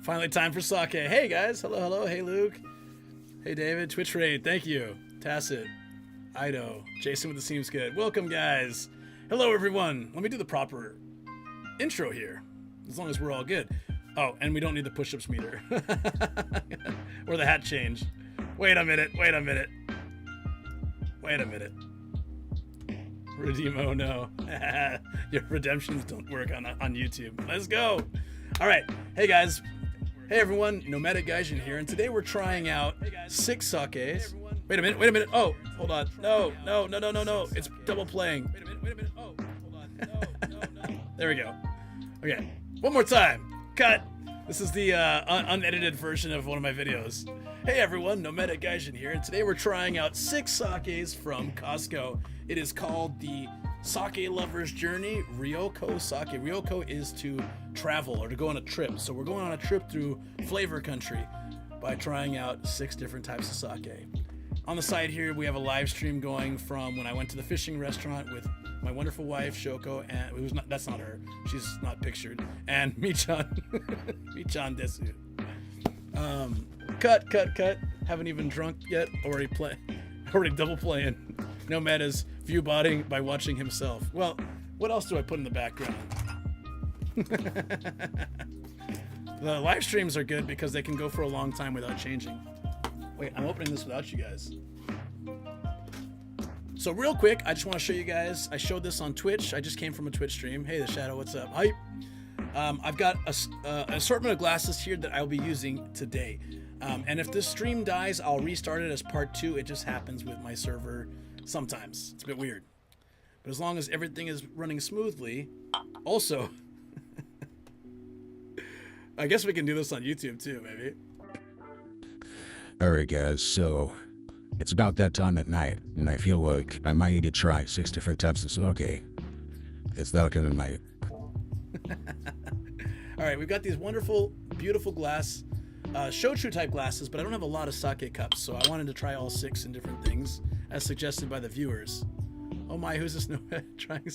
Finally time for sake. Hey guys, hello, hello. Hey Luke. Hey David. Twitch raid, thank you. Tacit, Ido, Jason with the seems good. Welcome guys. Hello everyone. Let me do the proper intro here, as long as we're all good. Oh, and we don't need the push-ups meter or the hat change. Wait a minute. Wait a minute. Wait a minute. Redeemo, no. Your redemptions don't work on YouTube. Let's go. All right. Hey guys. Hey everyone. Nomadic Gaijin here, and today we're trying out 6 sakes. Wait a minute. Wait a minute. Oh, hold on. No. It's double playing. Wait a minute. Oh, hold on. No. There we go. Okay. One more time. Cut. This is the unedited version of one of my videos. Hey everyone, Nomadic Gaijin here, and today we're trying out 6 sakes from Costco. It is called the Sake Lover's Journey, Ryoko Sake. Ryoko is to travel or to go on a trip. So we're going on a trip through flavor country by trying out 6 different types of sake. On the side here, we have a live stream going from when I went to the fishing restaurant with my wonderful wife, Shoko, and that's not her. She's not pictured. And Michan. Michan desu. Cut. Haven't even drunk yet. Already double playing. Nomada's view botting by watching himself. Well, what else do I put in the background? The live streams are good because they can go for a long time without changing. Wait, I'm opening this without you guys. So real quick, I just want to show you guys. I showed this on Twitch. I just came from a Twitch stream. Hey, The Shadow, what's up? Hype. I've got an assortment of glasses here that I'll be using today. And if this stream dies, I'll restart it as part 2. It just happens with my server sometimes. It's a bit weird. But as long as everything is running smoothly, also, I guess we can do this on YouTube too, maybe. Alright guys, so it's about that time at night, and I feel like I might need to try 6 different types of sake. It's that kind of night. Alright, we've got these wonderful, beautiful glass, shochu type glasses, but I don't have a lot of sake cups, so I wanted to try all 6 in different things, as suggested by the viewers. Oh my, who's this trying?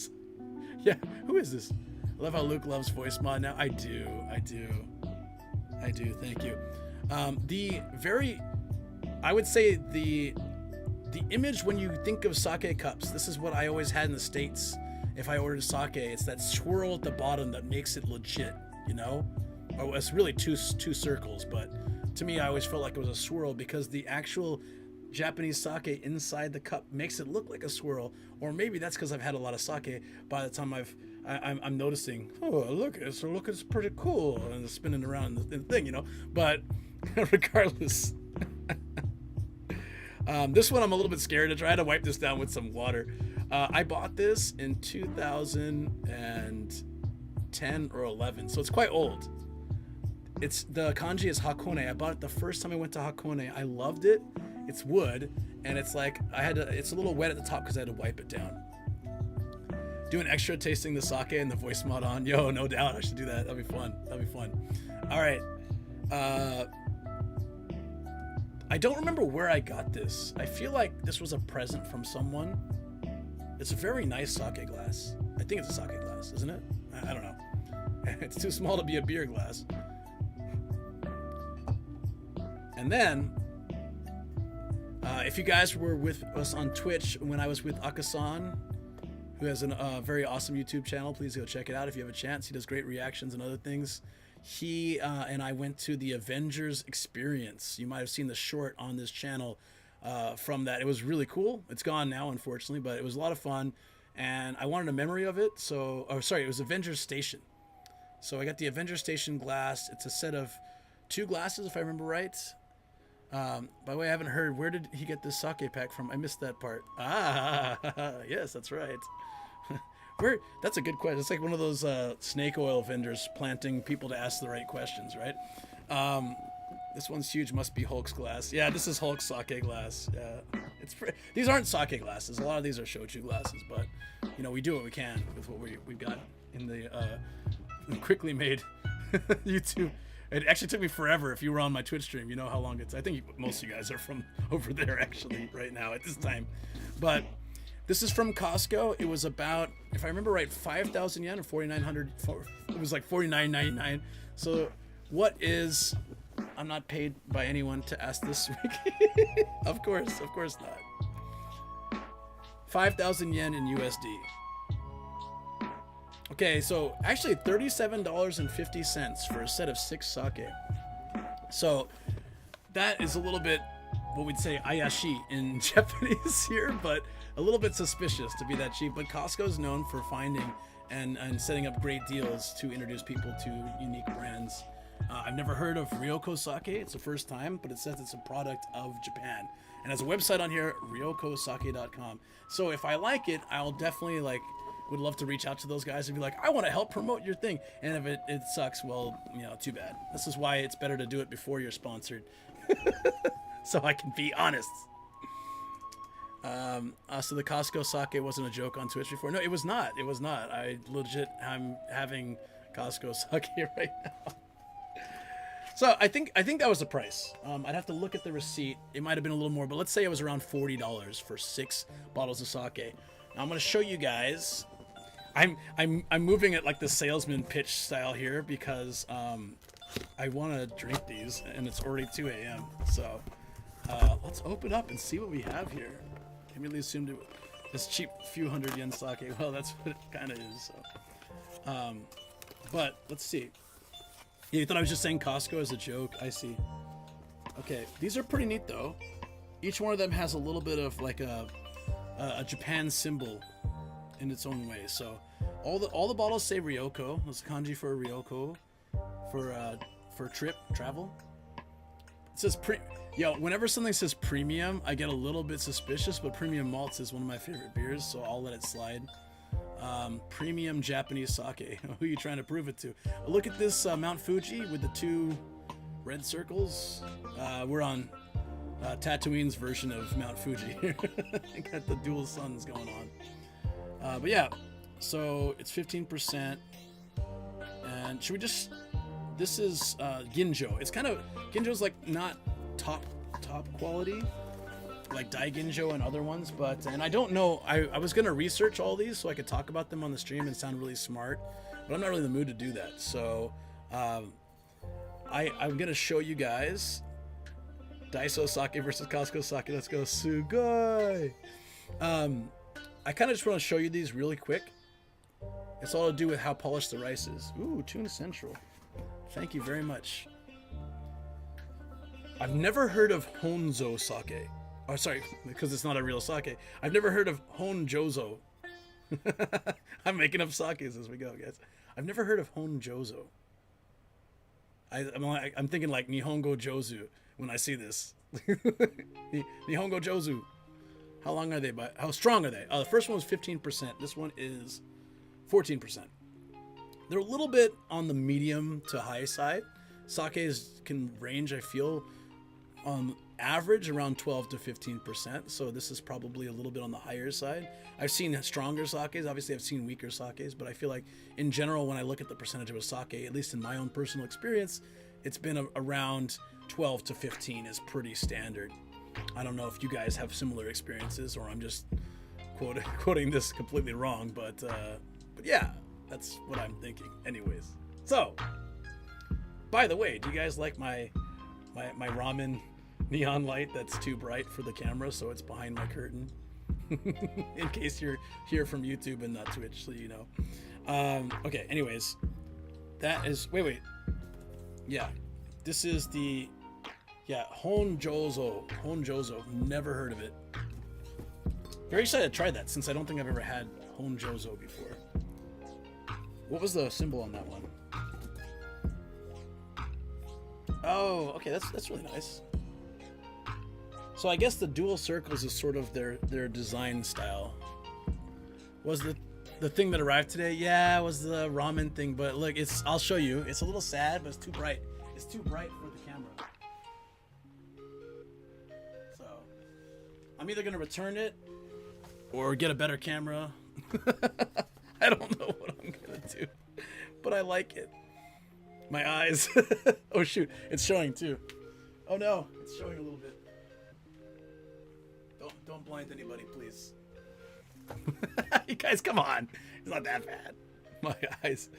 Yeah, who is this? I love how Luke loves voice mod now. I do, thank you. I would say the image when you think of sake cups, this is what I always had in the States if I ordered sake. It's that swirl at the bottom that makes it legit, you know? Or it's really two circles, but to me I always felt like it was a swirl because the actual Japanese sake inside the cup makes it look like a swirl. Or maybe that's because I've had a lot of sake. By the time I'm noticing, oh look, it's pretty cool, and it's spinning around the thing, you know. But regardless, this one I'm a little bit scared to try. I had to wipe this down with some water. I bought this in 2010 or 11, so it's quite old. It's the kanji is Hakone. I bought it the first time I went to Hakone. I loved it. It's wood, and it's like it's a little wet at the top because I had to wipe it down. Doing extra tasting the sake and the voice mod on. Yo, no doubt I should do that. That'd be fun. All right. I don't remember where I got this. I feel like this was a present from someone. It's a very nice sake glass. I think it's a sake glass, isn't it? I don't know. It's too small to be a beer glass. And then, if you guys were with us on Twitch when I was with Akasan, who has a very awesome YouTube channel, please go check it out if you have a chance. He does great reactions and other things. He and I went to the Avengers Experience. You might have seen the short on this channel from that. It was really cool. It's gone now, unfortunately, but it was a lot of fun. And I wanted a memory of it. It was Avengers Station. So I got the Avengers Station glass. It's a set of 2 glasses, if I remember right. By the way, I haven't heard, where did he get this sake pack from? I missed that part. Yes, that's right. That's a good question. It's like one of those snake oil vendors planting people to ask the right questions, right? This one's huge, must be Hulk's glass. Yeah, this is Hulk's sake glass. Yeah, these aren't sake glasses. A lot of these are shochu glasses, but you know, we do what we can with what we've got in the quickly made YouTube. It actually took me forever. If you were on my Twitch stream, you know how long it's. I think most of you guys are from over there actually right now at this time. But this is from Costco. It was about, if I remember right, 5,000 yen or 4,900. It was like 49.99. So What is... I'm not paid by anyone to ask this week. Of course not. 5,000 yen in USD. Okay, so actually $37.50 for a set of 6 sake. So that is a little bit what we'd say ayashi in Japanese here, but a little bit suspicious to be that cheap. But Costco is known for finding and setting up great deals to introduce people to unique brands. I've never heard of Ryoko Sake. It's the first time, but it says it's a product of Japan. And has a website on here, ryokosake.com. So if I like it, I'll definitely would love to reach out to those guys and be like, I want to help promote your thing. And if it sucks, well, too bad. This is why it's better to do it before you're sponsored. So I can be honest. So the Costco sake wasn't a joke on Twitch before. No, it was not. It was not. I'm having Costco sake right now. So I think that was the price. I'd have to look at the receipt. It might have been a little more, but let's say it was around $40 for 6 bottles of sake. Now I'm going to show you guys. I'm moving it like the salesman pitch style here because I want to drink these, and it's already 2 a.m. So let's open up and see what we have here. Can really assume this cheap few hundred yen sake. Well, that's what it kind of is. So, but let's see. Yeah, you thought I was just saying Costco as a joke? I see. Okay, these are pretty neat though. Each one of them has a little bit of like a Japan symbol in its own way. So all the bottles say Ryoko. That's kanji for Ryoko for travel. It says whenever something says premium, I get a little bit suspicious, but premium malts is one of my favorite beers, so I'll let it slide. Premium Japanese sake. Who are you trying to prove it to? Look at this Mount Fuji with the 2 red circles. We're on Tatooine's version of Mount Fuji. Got the dual suns going on. But yeah, so it's 15%. And should we just... This is Ginjo. It's kind of... Ginjo's like not top quality, like Daiginjo and other ones, but and I don't know. I was gonna research all these so I could talk about them on the stream and sound really smart, but I'm not really in the mood to do that. So I'm gonna show you guys Daiso sake versus Costco sake. Let's go, sugoi. I kind of just want to show you these really quick. It's all to do with how polished the rice is. Ooh, Tuna Central. Thank you very much. I've never heard of Honjozo sake. Oh, sorry, because it's not a real sake. I've never heard of Honjozo. I'm making up sakes as we go, guys. I've never heard of Honjozo. I'm thinking like Nihongo Jozu when I see this. Nihongo Jozu. How long are they? How strong are they? The first one was 15%. This one is 14%. They're a little bit on the medium to high side. Sakes can range, I feel, on average around 12 to 15%. So this is probably a little bit on the higher side. I've seen stronger sakes. Obviously, I've seen weaker sakes, but I feel like in general, when I look at the percentage of a sake, at least in my own personal experience, it's been around 12 to 15 is pretty standard. I don't know if you guys have similar experiences or I'm just quoting this completely wrong, but yeah, that's what I'm thinking. Anyways, so by the way, do you guys like my ramen neon light that's too bright for the camera, so it's behind my curtain? In case you're here from YouTube and not Twitch, so you know. Okay, anyways, that is wait. Yeah, this is the Honjozo. Never heard of it. Very excited to try that since I don't think I've ever had Honjozo before. What was the symbol on that one? Oh, okay, that's really nice. So I guess the dual circles is sort of their design style. Was the thing that arrived today? Yeah, it was the ramen thing, but look, I'll show you. It's a little sad, but it's too bright. It's too bright for the camera. So I'm either gonna return it or get a better camera. I don't know what I'm gonna do, but I like it. My eyes. Oh shoot, it's showing too. Oh no, it's showing a little bit. Don't blind anybody, please. You guys, come on. It's not that bad. My eyes.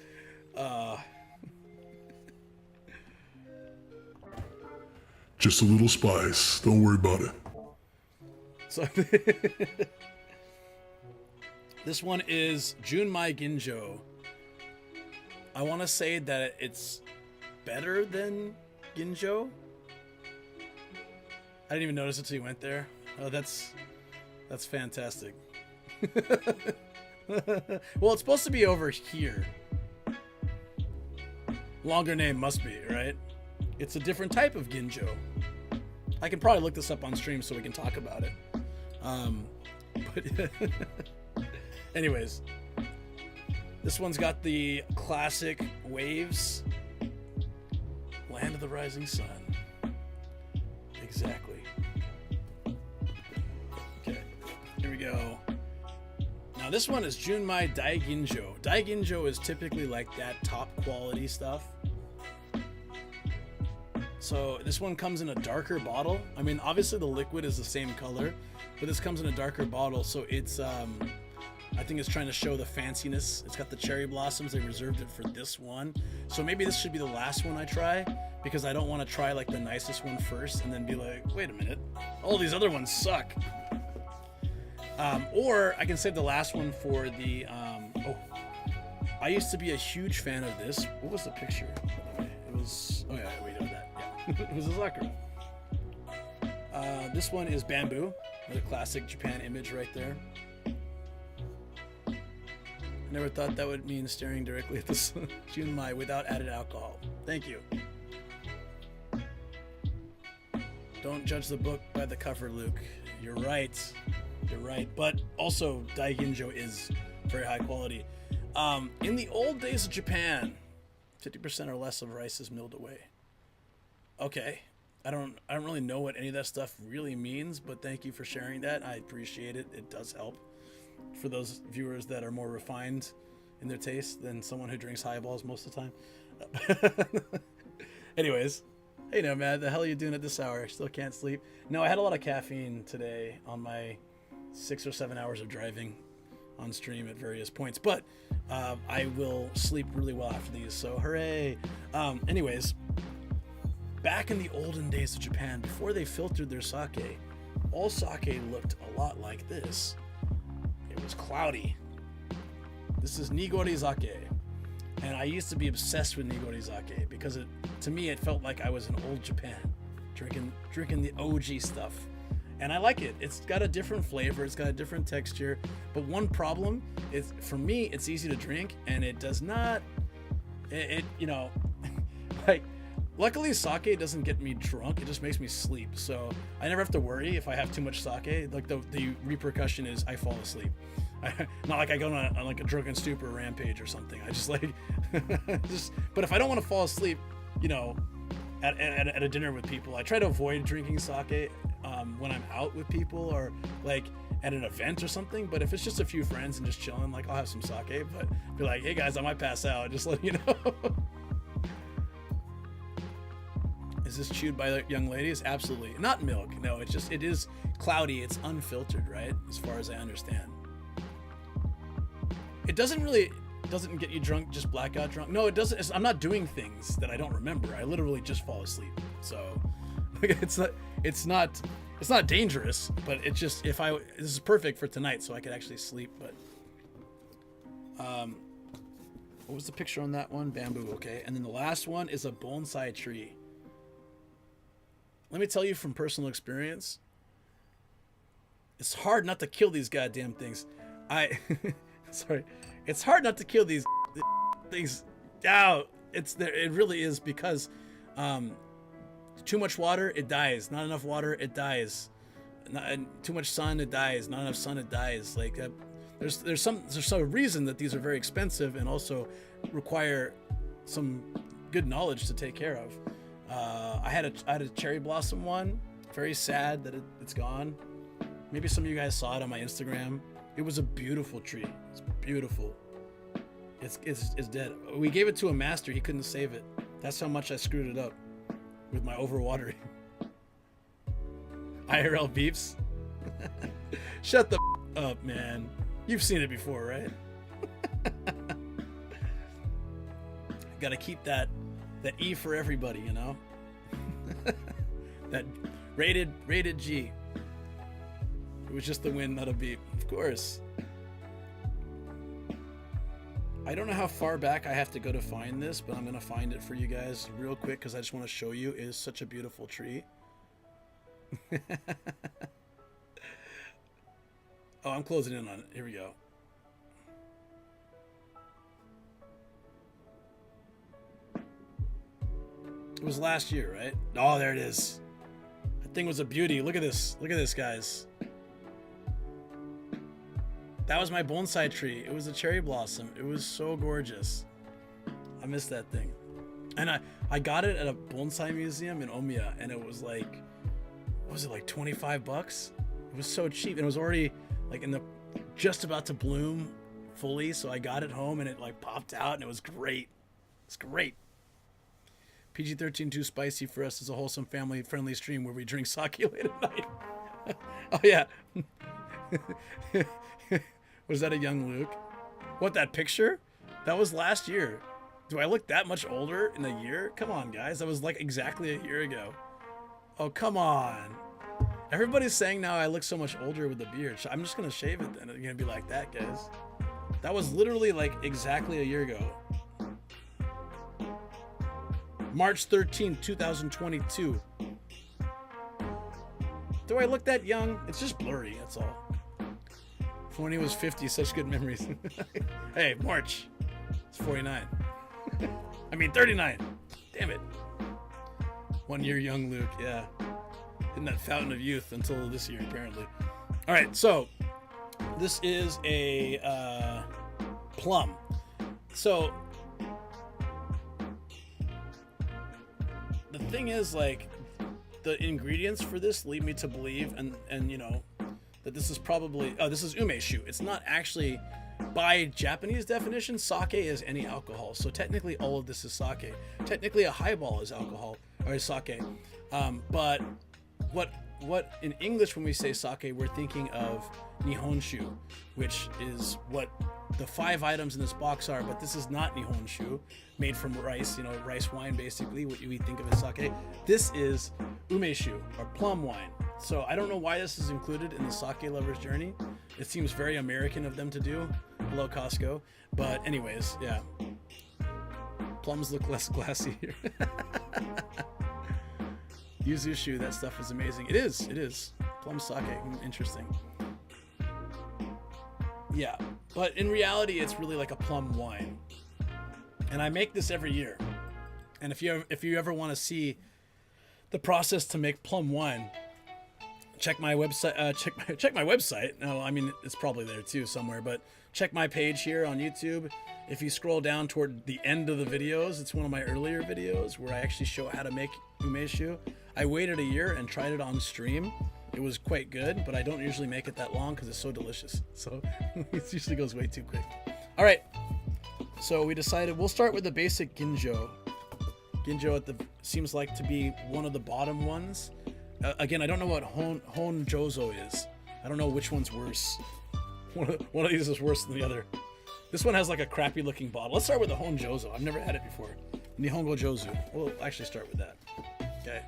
just a little spice. Don't worry about it. So this one is Junmai Ginjo. I want to say that it's better than Ginjo. I didn't even notice it until you went there. Oh, that's fantastic. Well, it's supposed to be over here. Longer name must be, right? It's a different type of Ginjo. I can probably look this up on stream so we can talk about it. But anyways, this one's got the classic waves. Land of the Rising Sun. Exactly. Okay, here we go. Now this one is Junmai Daiginjo. Daiginjo is typically like that top quality stuff. So this one comes in a darker bottle. I mean, obviously the liquid is the same color, but this comes in a darker bottle. So it's, I think it's trying to show the fanciness. It's got the cherry blossoms. They reserved it for this one. So maybe this should be the last one I try, because I don't want to try like the nicest one first and then be like, wait a minute, all these other ones suck. Or I can save the last one for the, oh, I used to be a huge fan of this. What was the picture, by the way? It was, oh yeah, we know that. It was a Sakura. This one is Bamboo, the classic Japan image right there. I never thought that would mean staring directly at this Junmai without added alcohol. Thank you. Don't judge the book by the cover, Luke. You're right. You're right. But also, Daiginjo is very high quality. In the old days of Japan, 50% or less of rice is milled away. Okay, I don't really know what any of that stuff really means, but thank you for sharing that. I appreciate it. It does help for those viewers that are more refined in their taste than someone who drinks highballs most of the time. Anyways, hey Nomad, the hell are you doing at this hour? Still can't sleep? No, I had a lot of caffeine today on my 6 or 7 hours of driving on stream at various points, but I will sleep really well after these, so hooray. Anyways, back in the olden days of Japan, before they filtered their sake, all sake looked a lot like this. It was cloudy. This is Nigori Sake. And I used to be obsessed with Nigori Sake because to me it felt like I was in old Japan, drinking the OG stuff. And I like it. It's got a different flavor, it's got a different texture. But one problem is, for me, it's easy to drink and it does not, you know, like, luckily, sake doesn't get me drunk. It just makes me sleep. So I never have to worry if I have too much sake. Like the repercussion is I fall asleep. Not like I go on like a drunken stupor rampage or something. I just like, but if I don't want to fall asleep, you know, at a dinner with people, I try to avoid drinking sake when I'm out with people or like at an event or something. But if it's just a few friends and just chilling, like I'll have some sake, but be like, hey guys, I might pass out. Just let you know. Is this chewed by the young ladies? Absolutely. Not milk. No, it is cloudy. It's unfiltered, right? As far as I understand. It doesn't get you drunk, just blackout drunk. No, it doesn't. I'm not doing things that I don't remember. I literally just fall asleep. So it's not dangerous, but it's just, this is perfect for tonight so I could actually sleep. But what was the picture on that one? Bamboo. Okay. And then the last one is a bonsai tree. Let me tell you from personal experience, it's hard not to kill these goddamn things. Sorry. It's hard not to kill these things. Ow. It really is, because too much water, it dies. Not enough water, it dies. Too much sun, it dies. Not enough sun, it dies. Like there's some reason that these are very expensive and also require some good knowledge to take care of. I had a cherry blossom one. Very sad that it's gone. Maybe some of you guys saw it on my Instagram. It was a beautiful tree. It's beautiful. It's dead. We gave it to a master. He couldn't save it. That's how much I screwed it up with my overwatering. IRL beeps. Shut the up, man. You've seen it before, right? Gotta keep that E for everybody, you know? That rated G. It was just the wind, not a beep. Of course. I don't know how far back I have to go to find this, but I'm going to find it for you guys real quick because I just want to show you. It is such a beautiful tree. Oh, I'm closing in on it. Here we go. It was last year, right? Oh, there it is. That thing was a beauty. Look at this. Look at this, guys. That was my bonsai tree. It was a cherry blossom. It was so gorgeous. I missed that thing. And I got it at a bonsai museum in Omiya, and it was like, what was it, like 25 bucks? It was so cheap, and it was already like just about to bloom fully, so I got it home and it like popped out and it was great. It's great. PG-13 too spicy for us is a wholesome family-friendly stream where we drink sake late at night. Oh yeah. Was that a young Luke? What, that picture? That was last year. Do I look that much older in a year? Come on, guys. That was like exactly a year ago. Oh, come on. Everybody's saying now I look so much older with the beard. I'm just going to shave it then. It's going to be like that, guys. That was literally like exactly a year ago. March 13, 2022. Do I look that young? It's just blurry, that's all. From when he was 50, such good memories. Hey, March. It's 49. I mean 39. Damn it. 1 year young Luke, yeah. In that fountain of youth until this year, apparently. All right, so this is a plum. So the thing is, like, the ingredients for this lead me to believe, and you know, that this is probably, oh, this is umeshu. It's not actually, by Japanese definition, sake is any alcohol. So technically all of this is sake. Technically a highball is alcohol, or is sake. But what in English when we say sake, we're thinking of nihonshu, which is what the 5 items in this box are, but this is not nihonshu, made from rice, you know, rice wine basically, what we think of as sake. This is umeshu, or plum wine. So I don't know why this is included in the sake lover's journey. It seems very American of them to do. Hello, Costco. But anyways, yeah. Plums look less glassy here. Yuzushu, that stuff is amazing. It is. Plum sake, interesting. Yeah, but in reality, it's really like a plum wine. And I make this every year. And if you ever want to see the process to make plum wine, check my website. Check my website. No, I mean it's probably there too somewhere. But check my page here on YouTube. If you scroll down toward the end of the videos, it's one of my earlier videos where I actually show how to make umeshu. I waited a year and tried it on stream. It was quite good, but I don't usually make it that long because it's so delicious. So it usually goes way too quick. All right. So we decided we'll start with the basic Ginjo. Ginjo seems like to be one of the bottom ones. Again, I don't know what Honjozo is. I don't know which one's worse. One of these is worse than the other. This one has like a crappy looking bottle. Let's start with the Honjozo. I've never had it before. Nihongo Jozu. We'll actually start with that. Okay.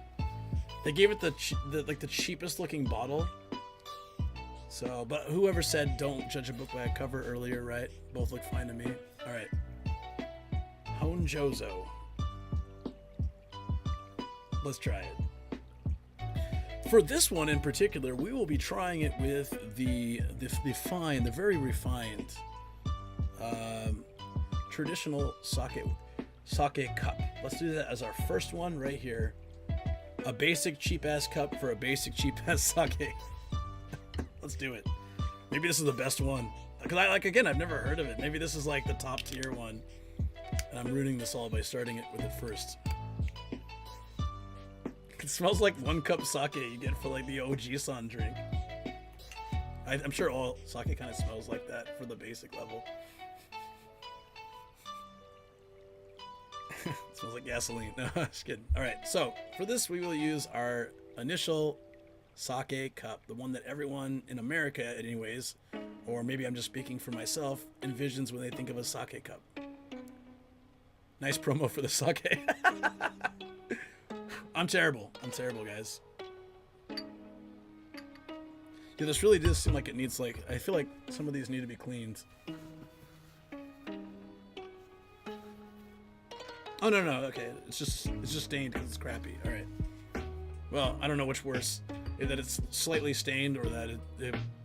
They gave it the cheapest looking bottle. So, but whoever said don't judge a book by a cover earlier, right? Both look fine to me. All right. Honjozo. Let's try it. For this one in particular, we will be trying it with the very refined, traditional sake cup. Let's do that as our first one right here. A basic cheap ass cup for a basic cheap ass sake. Let's do it. Maybe this is the best one. Because I've never heard of it. Maybe this is like the top tier one. And I'm ruining this all by starting it with it first. It smells like 1 cup sake you get for like the OG san drink. I'm sure all sake kind of smells like that for the basic level. It smells like gasoline. No, just kidding. All right, so for this we will use our initial sake cup, the one that everyone in America anyways, or maybe I'm just speaking for myself, envisions when they think of a sake cup. Nice promo for the sake. I'm terrible, guys. Yeah, this really does seem like it needs like, I feel like some of these need to be cleaned. Oh no, okay, it's just stained because it's crappy. All right. Well, I don't know which worse, that it's slightly stained or that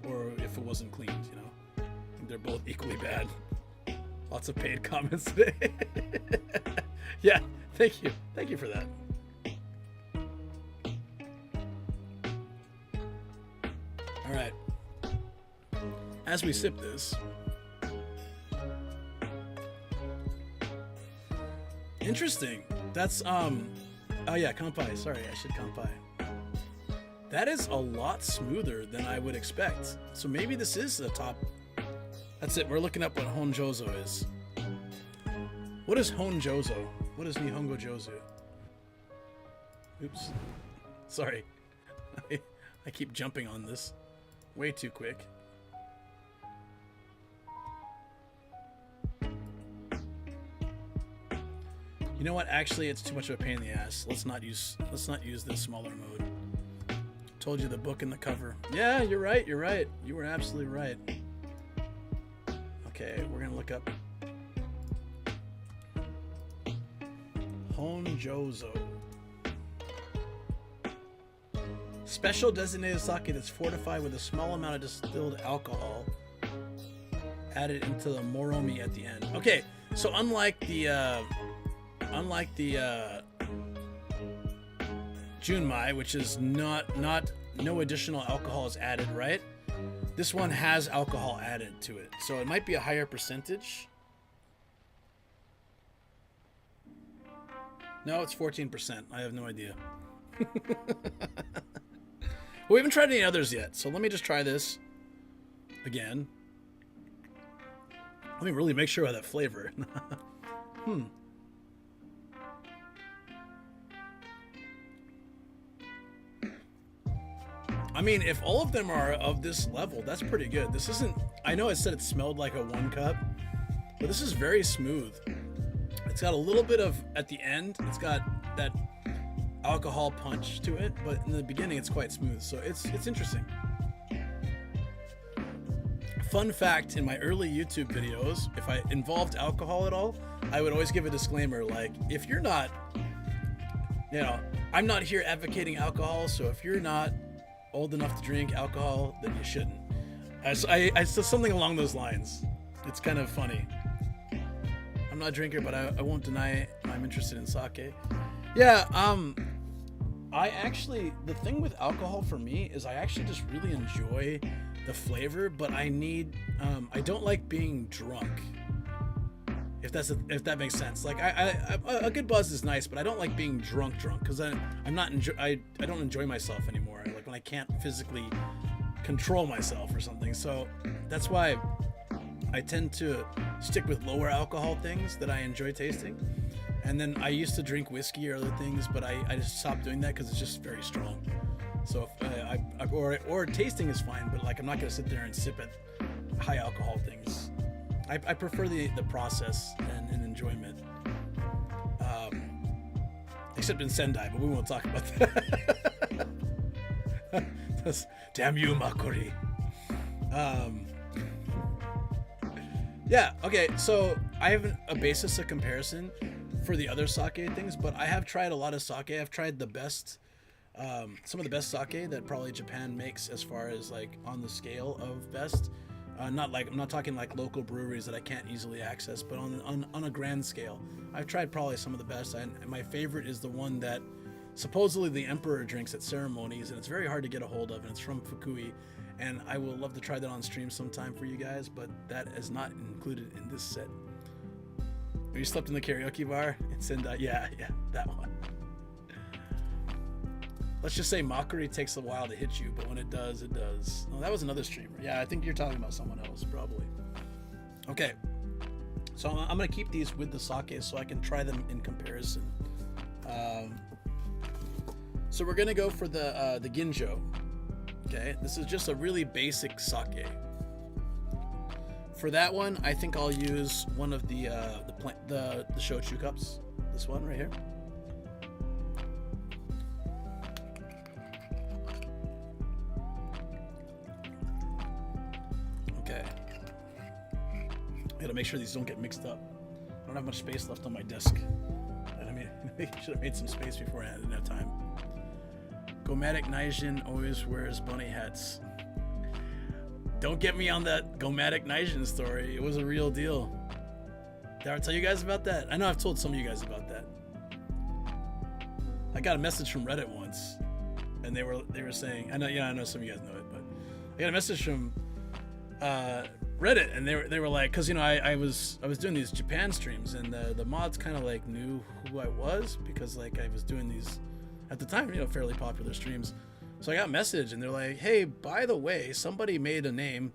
or if it wasn't cleaned. You know, I think they're both equally bad. Lots of paid comments today. Yeah, thank you for that. All right. As we sip this, interesting. That's oh yeah, kanpai. Sorry, I should kanpai. That is a lot smoother than I would expect. So maybe this is the top. That's it. We're looking up what Honjozo is. What is Honjozo? What is Nihongo Jozu? Oops. Sorry. I keep jumping on this way too quick. You know what? Actually, it's too much of a pain in the ass. Let's not use this smaller mode. Told you the book and the cover. Yeah, you're right. You were absolutely right. Okay, we're gonna look up Honjozo. Special designated sake that's fortified with a small amount of distilled alcohol added into the moromi at the end. Okay, so unlike the Junmai, which is no additional alcohol is added, right? This one has alcohol added to it, so it might be a higher percentage. No, it's 14%. I have no idea. We haven't tried any others yet, so let me just try this again. Let me really make sure I have that flavor. I mean, if all of them are of this level, that's pretty good. This isn't... I know I said it smelled like a 1 cup, but this is very smooth. It's got a little bit of... At the end, it's got that alcohol punch to it, but in the beginning, it's quite smooth. So it's interesting. Fun fact, in my early YouTube videos, if I involved alcohol at all, I would always give a disclaimer, like, if you're not... You know, I'm not here advocating alcohol, so if you're not old enough to drink alcohol, then you shouldn't. I said something along those lines. It's kind of funny. I'm not a drinker, but I won't deny I'm interested in sake. Yeah, I actually, the thing with alcohol for me is I actually just really enjoy the flavor, but I don't like being drunk. If that makes sense. Like a good buzz is nice, but I don't like being drunk because I don't enjoy myself anymore. Like when I can't physically control myself or something. So that's why I tend to stick with lower alcohol things that I enjoy tasting. And then I used to drink whiskey or other things, but I just stopped doing that because it's just very strong. So if or tasting is fine, but like I'm not gonna sit there and sip at high alcohol things. I prefer the process and enjoyment. Except in Sendai, but we won't talk about that. Damn you, Makori. Yeah, okay, so I have a basis of comparison for the other sake things, but I have tried a lot of sake. I've tried the best, some of the best sake that probably Japan makes as far as like on the scale of best. I'm not talking like local breweries that I can't easily access, but on a grand scale, I've tried probably some of the best. And my favorite is the one that supposedly the emperor drinks at ceremonies, and it's very hard to get a hold of, and it's from Fukui. And I will love to try that on stream sometime for you guys, but that is not included in this set. Have you slept in the karaoke bar? It's in yeah, that one. Let's just say Makori takes a while to hit you, but when it does, it does. Oh, that was another streamer. Yeah, I think you're talking about someone else, probably. Okay. So I'm going to keep these with the sake so I can try them in comparison. So we're going to go for the Ginjo. Okay, this is just a really basic sake. For that one, I think I'll use one of the shochu cups. This one right here. Gotta make sure these don't get mixed up. I don't have much space left on my desk. And I mean, I should have made some space beforehand. I didn't have time. Gomatic Naijin always wears bunny hats. Don't get me on that Gomatic Naijin story. It was a real deal. Did I tell you guys about that? I know I've told some of you guys about that. I got a message from Reddit once, and they were saying, I know some of you guys know it, but I got a message from Reddit, and they were like, because I was doing these Japan streams, and the mods kind of like knew who I was because like I was doing these at the time fairly popular streams. So I got a message, and they're like, hey, by the way, somebody made a name,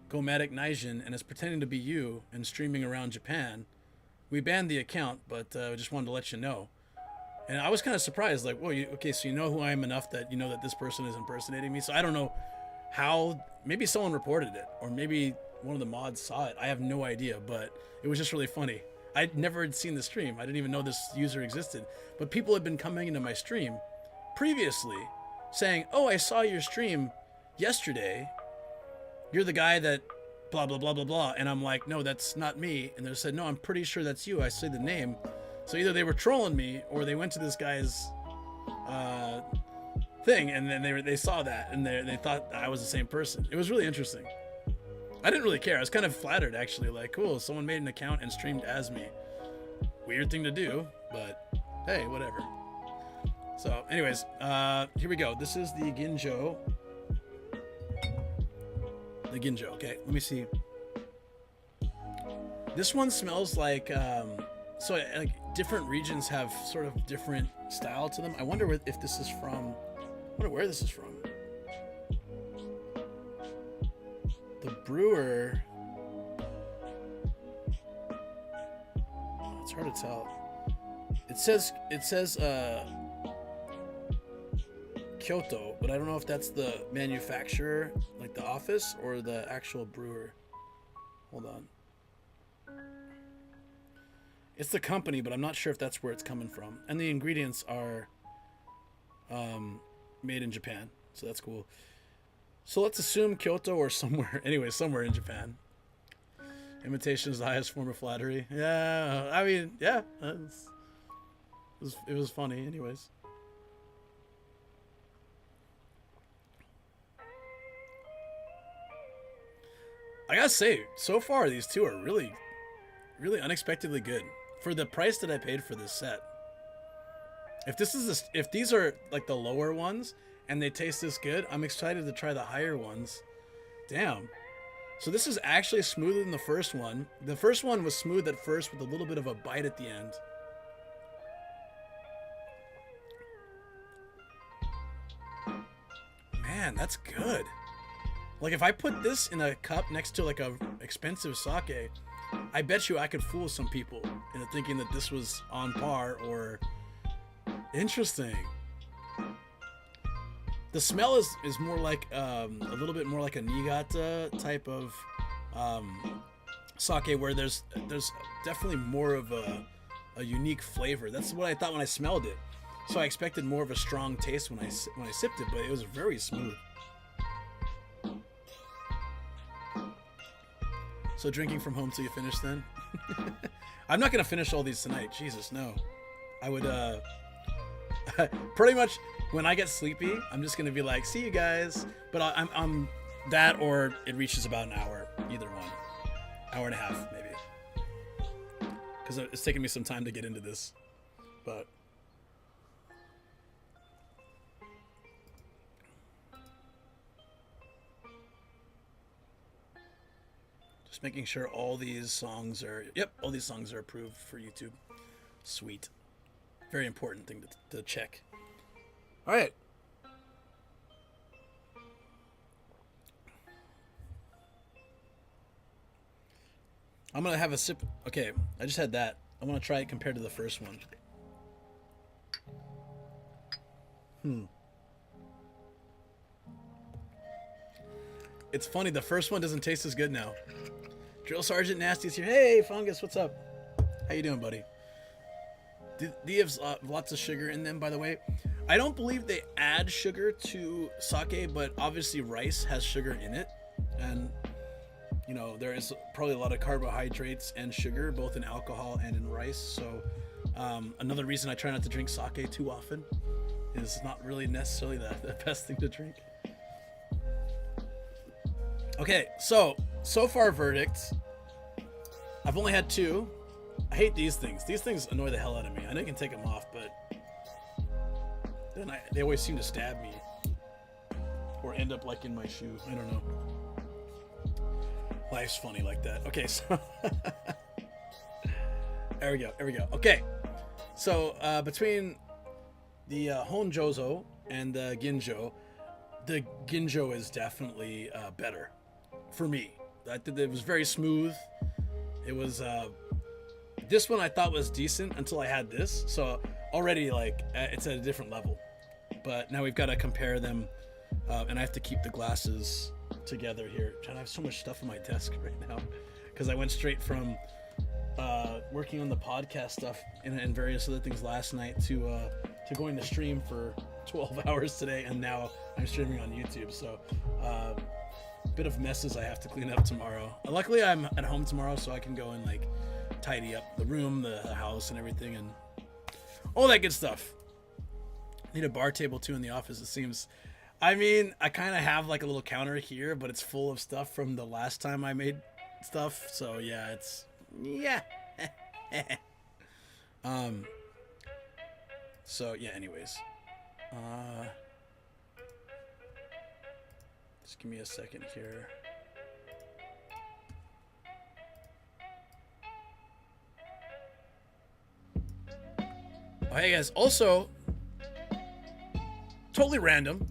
Gomatic Naijin, and is pretending to be you and streaming around Japan. We banned the account, but I just wanted to let you know. And I was kind of surprised, like, whoa, okay, so you know who I am enough that you know that this person is impersonating me. So I don't know how, maybe someone reported it, or maybe one of the mods saw it. I have no idea, but it was just really funny. I'd never had seen the stream. I didn't even know this user existed. But people had been coming into my stream previously saying, oh, I saw your stream yesterday. You're the guy that blah, blah, blah, blah, blah. And I'm like, no, that's not me. And they said, no, I'm pretty sure that's you. I say the name. So either they were trolling me or they went to this guy's thing, and then they saw that, and they thought I was the same person. It was really interesting. I didn't really care. I was kind of flattered, actually. Like, cool, someone made an account and streamed as me. Weird thing to do, but hey, whatever. So, anyways, here we go. This is the Ginjo. The Ginjo, okay. Let me see. This one smells like, so like different regions have sort of different style to them. I wonder if this is from, I wonder where this is from. The brewer, it's hard to tell. It says Kyoto, but I don't know if that's the manufacturer, like the office, or the actual brewer. Hold on. It's the company, but I'm not sure if that's where it's coming from. And the ingredients are made in Japan, so that's cool. So let's assume Kyoto or somewhere, anyway, somewhere in Japan. Imitation is the highest form of flattery. Yeah, I mean, yeah, it was funny, anyways. I gotta say, so far these two are really, really unexpectedly good for the price that I paid for this set. If these are like the lower ones and they taste this good, I'm excited to try the higher ones. Damn. So this is actually smoother than the first one. The first one was smooth at first with a little bit of a bite at the end. Man, that's good. Like if I put this in a cup next to like a expensive sake, I bet you I could fool some people into thinking that this was on par or interesting. The smell is more like a little bit more like a Niigata type of sake, where there's definitely more of a unique flavor. That's what I thought when I smelled it. So I expected more of a strong taste when I sipped it, but it was very smooth. So drinking from home till you finish then? I'm not gonna finish all these tonight. Jesus, no. I would pretty much when I get sleepy, I'm just gonna be like, see you guys. But I'm that, or it reaches about an hour, either one. Hour and a half, maybe. Because it's taking me some time to get into this. But just making sure all these songs are, all these songs are approved for YouTube. Sweet. Very important thing to check. All right. I'm going to have a sip. Okay, I just had that. I want to try it compared to the first one. It's funny, the first one doesn't taste as good now. Drill Sergeant Nasty's here. Hey, Fungus, what's up? How you doing, buddy? These have lots of sugar in them, by the way. I don't believe they add sugar to sake, but obviously rice has sugar in it. And, you know, there is probably a lot of carbohydrates and sugar, both in alcohol and in rice. So another reason I try not to drink sake too often is not really necessarily the best thing to drink. Okay, so far verdict. I've only had 2. I hate these things. These things annoy the hell out of me. I know you can take them off, but then they always seem to stab me or end up like in my shoe. I don't know. Life's funny like that. Okay, so there we go. Okay, so between the Honjozo and the Ginjo is definitely better for me. It was very smooth. It was this one I thought was decent until I had this. So already like it's at a different level. But now we've got to compare them, and I have to keep the glasses together here. I have so much stuff on my desk right now because I went straight from working on the podcast stuff and various other things last night to going to stream for 12 hours today, and now I'm streaming on YouTube. So bit of messes I have to clean up tomorrow. Luckily I'm at home tomorrow, so I can go and like tidy up the room, the house, and everything, and all that good stuff. Need a bar table too in the office, it seems. I mean, I kind of have like a little counter here, but it's full of stuff from the last time I made stuff. So yeah, so yeah, anyways. Just give me a second here. Oh, hey guys, also totally random.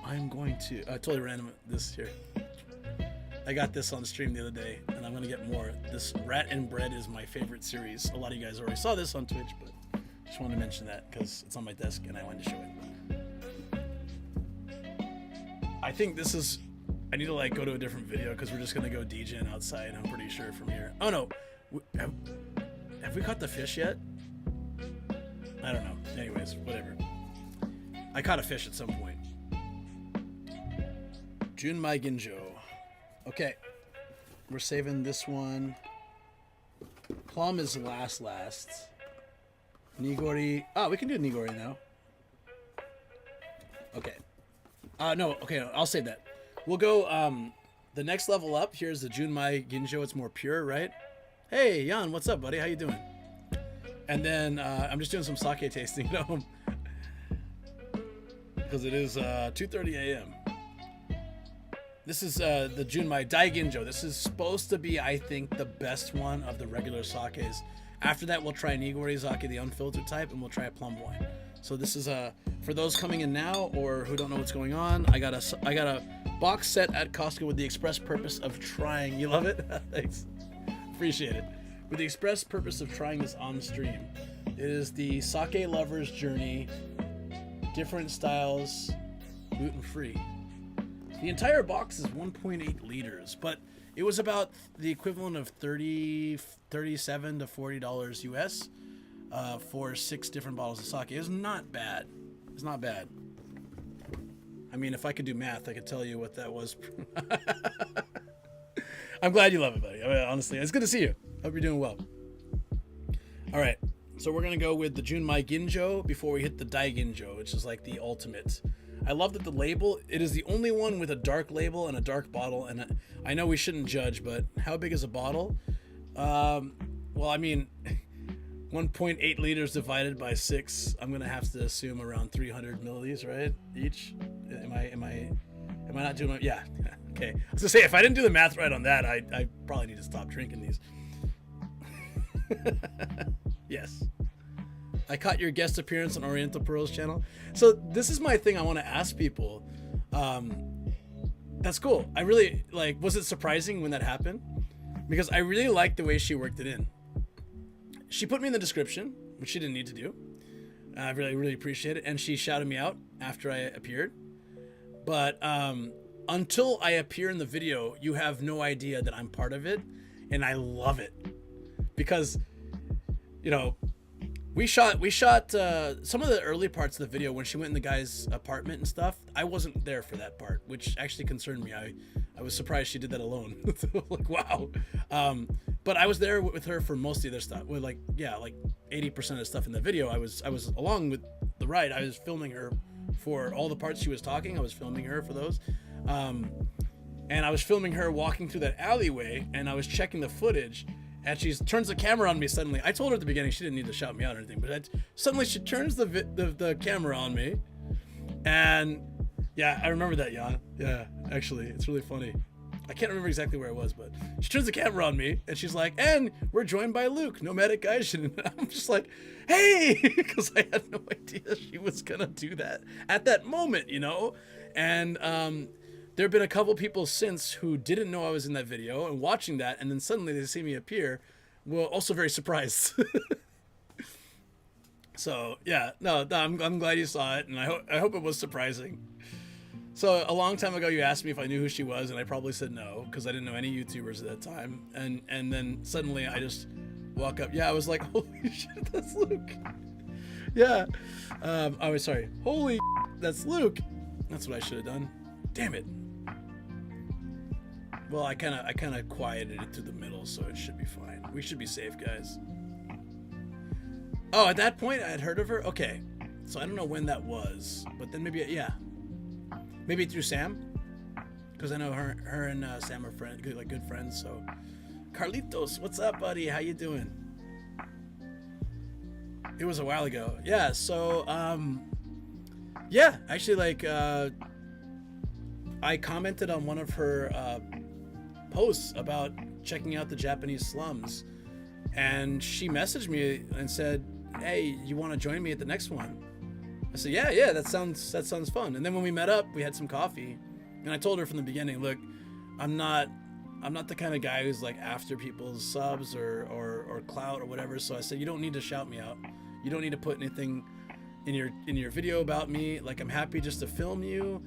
I'm going to totally random this here. I got this on stream the other day, and I'm gonna get more. This Rat and Bread is my favorite series. A lot of you guys already saw this on Twitch, but just wanted to mention that because it's on my desk and I wanted to show it. I think this is. I need to like go to a different video because we're just gonna go DJing outside. I'm pretty sure from here. Oh no, have we caught the fish yet? I don't know. Anyways, whatever. I caught a fish at some point. Junmai Ginjo. Okay. We're saving this one. Plum is last. Nigori. Oh, we can do Nigori now. Okay. No. Okay, no, I'll save that. We'll go, the next level up. Here's the Junmai Ginjo. It's more pure, right? Hey, Jan, what's up, buddy? How you doing? And then, I'm just doing some sake tasting at home. Because it is 2:30 a.m. This is the Junmai Daiginjo. This is supposed to be, I think, the best one of the regular sakes. After that, we'll try Nigori Sake, the unfiltered type, and we'll try a plum wine. So this is for those coming in now or who don't know what's going on. I got a box set at Costco with the express purpose of trying. You love it? Thanks. Appreciate it. With the express purpose of trying this on stream. It is the Sake Lover's Journey. Different styles, gluten-free. The entire box is 1.8 liters, but it was about the equivalent of $37 to $40 US for 6 different bottles of sake. It's not bad. It's not bad. I mean, if I could do math, I could tell you what that was. I'm glad you love it, buddy. I mean, honestly, it's good to see you. Hope you're doing well. All right. So we're going to go with the Junmai Ginjo before we hit the Daiginjo, which is like the ultimate. I love that the label, it is the only one with a dark label and a dark bottle. And I know we shouldn't judge, but how big is a bottle? Well, I mean, 1.8 liters divided by 6, I'm going to have to assume around 300 milliliters, right? Each? Am I not doing my, yeah. Okay. I was going to say, if I didn't do the math right on that, I probably need to stop drinking these. Yes. I caught your guest appearance on Oriental Pearls channel. So this is my thing I want to ask people. That's cool. I really, like, was it surprising when that happened? Because I really liked the way she worked it in. She put me in the description, which she didn't need to do. I really, really appreciate it. And she shouted me out after I appeared. But until I appear in the video, you have no idea that I'm part of it. And I love it. Because, you know, We shot some of the early parts of the video when she went in the guy's apartment and stuff. I wasn't there for that part, which actually concerned me. I was surprised she did that alone. Like, wow. But I was there with her for most of the other stuff. With like 80% of the stuff in the video. I was along with the ride. I was filming her for all the parts she was talking. I was filming her for those. And I was filming her walking through that alleyway, and I was checking the footage. And she turns the camera on me suddenly. I told her at the beginning she didn't need to shout me out or anything, but suddenly she turns the camera on me. And yeah, I remember that, Jan. Yeah, actually, it's really funny. I can't remember exactly where it was, but she turns the camera on me and she's like, and we're joined by Luke, Nomadic Gaijin. And I'm just like, hey, because I had no idea she was going to do that at that moment, you know? And there have been a couple people since who didn't know I was in that video and watching that, and then suddenly they see me appear, well, also very surprised. So yeah, no, I'm glad you saw it, and I hope it was surprising. So a long time ago, you asked me if I knew who she was, and I probably said no because I didn't know any YouTubers at that time. And then suddenly I just walk up. Yeah, I was like, holy shit, that's Luke. Yeah. Oh, sorry. Holy, that's Luke. That's what I should have done. Damn it. Well, I kind of quieted it to the middle, so it should be fine. We should be safe, guys. Oh, at that point, I had heard of her? Okay. So I don't know when that was, but then maybe, yeah. Maybe through Sam, because I know her and Sam are good friends, so. Carlitos, what's up, buddy? How you doing? It was a while ago. Yeah, so, yeah, actually, I commented on one of her posts about checking out the Japanese slums, and she messaged me and said, hey, you want to join me at the next one? I said, yeah, that sounds fun. And then when we met up, we had some coffee, and I told her from the beginning, look, I'm not the kind of guy who's like after people's subs or clout or whatever. So I said, you don't need to shout me out. You don't need to put anything in your video about me. Like, I'm happy just to film you.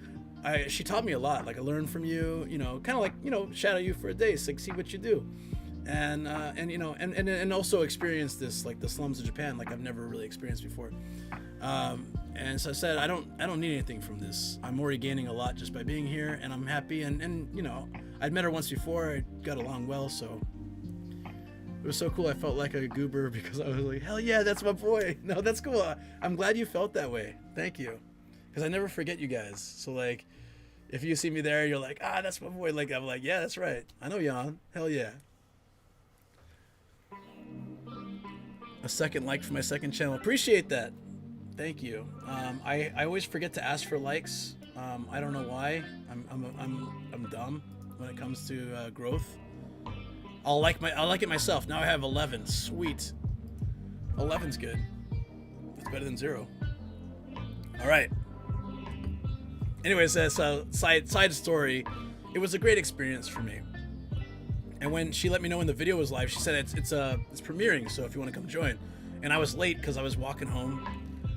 She taught me a lot. Like, I learned from you, kind of like, shadow you for a day, so see what you do. And also experience this, like the slums of Japan, like I've never really experienced before. And so I said, I don't need anything from this. I'm already gaining a lot just by being here, and I'm happy. And I'd met her once before. I got along well, so it was so cool. I felt like a goober because I was like, hell yeah, that's my boy. No, that's cool. I'm glad you felt that way. Thank you. Because I never forget you guys. So like, if you see me there, you're like, that's my boy. Like, I'm like, yeah, that's right. I know Jan. Hell yeah. A second like for my second channel. Appreciate that. Thank you. I always forget to ask for likes. I don't know why. I'm dumb when it comes to growth. I'll like it myself. Now I have 11. Sweet. 11's good. It's better than 0. All right. Anyways, so side story. It was a great experience for me. And when she let me know when the video was live, she said it's premiering, so if you want to come join. And I was late because I was walking home.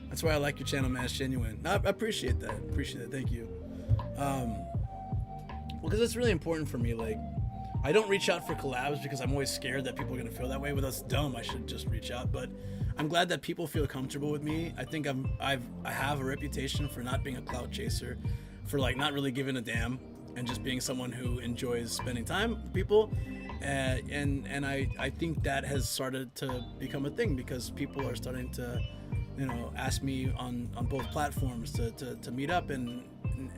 That's why I like your channel, man. It's genuine. I appreciate that. Thank you. Well, because it's really important for me. Like, I don't reach out for collabs because I'm always scared that people are gonna feel that way. But that's dumb. I should just reach out. But I'm glad that people feel comfortable with me. I think I have a reputation for not being a clout chaser, for like not really giving a damn, and just being someone who enjoys spending time with people. And I think that has started to become a thing because people are starting to, ask me on both platforms to meet up and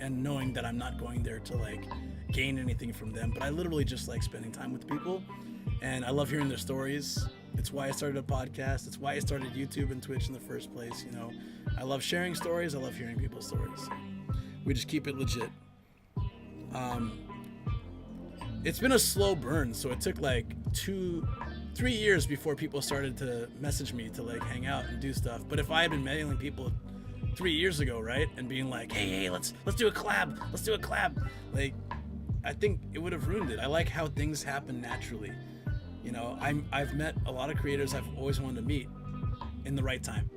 knowing that I'm not going there to like gain anything from them, but I literally just like spending time with people, and I love hearing their stories. It's why I started a podcast. It's why I started YouTube and Twitch in the first place. I love sharing stories. I love hearing people's stories. We just keep it legit. It's been a slow burn, so it took like 2-3 years before people started to message me to like hang out and do stuff. But if I had been mailing people 3 years ago, right, and being like, hey, let's do a collab, like, I think it would have ruined it. I like how things happen naturally. I've met a lot of creators I've always wanted to meet in the right time,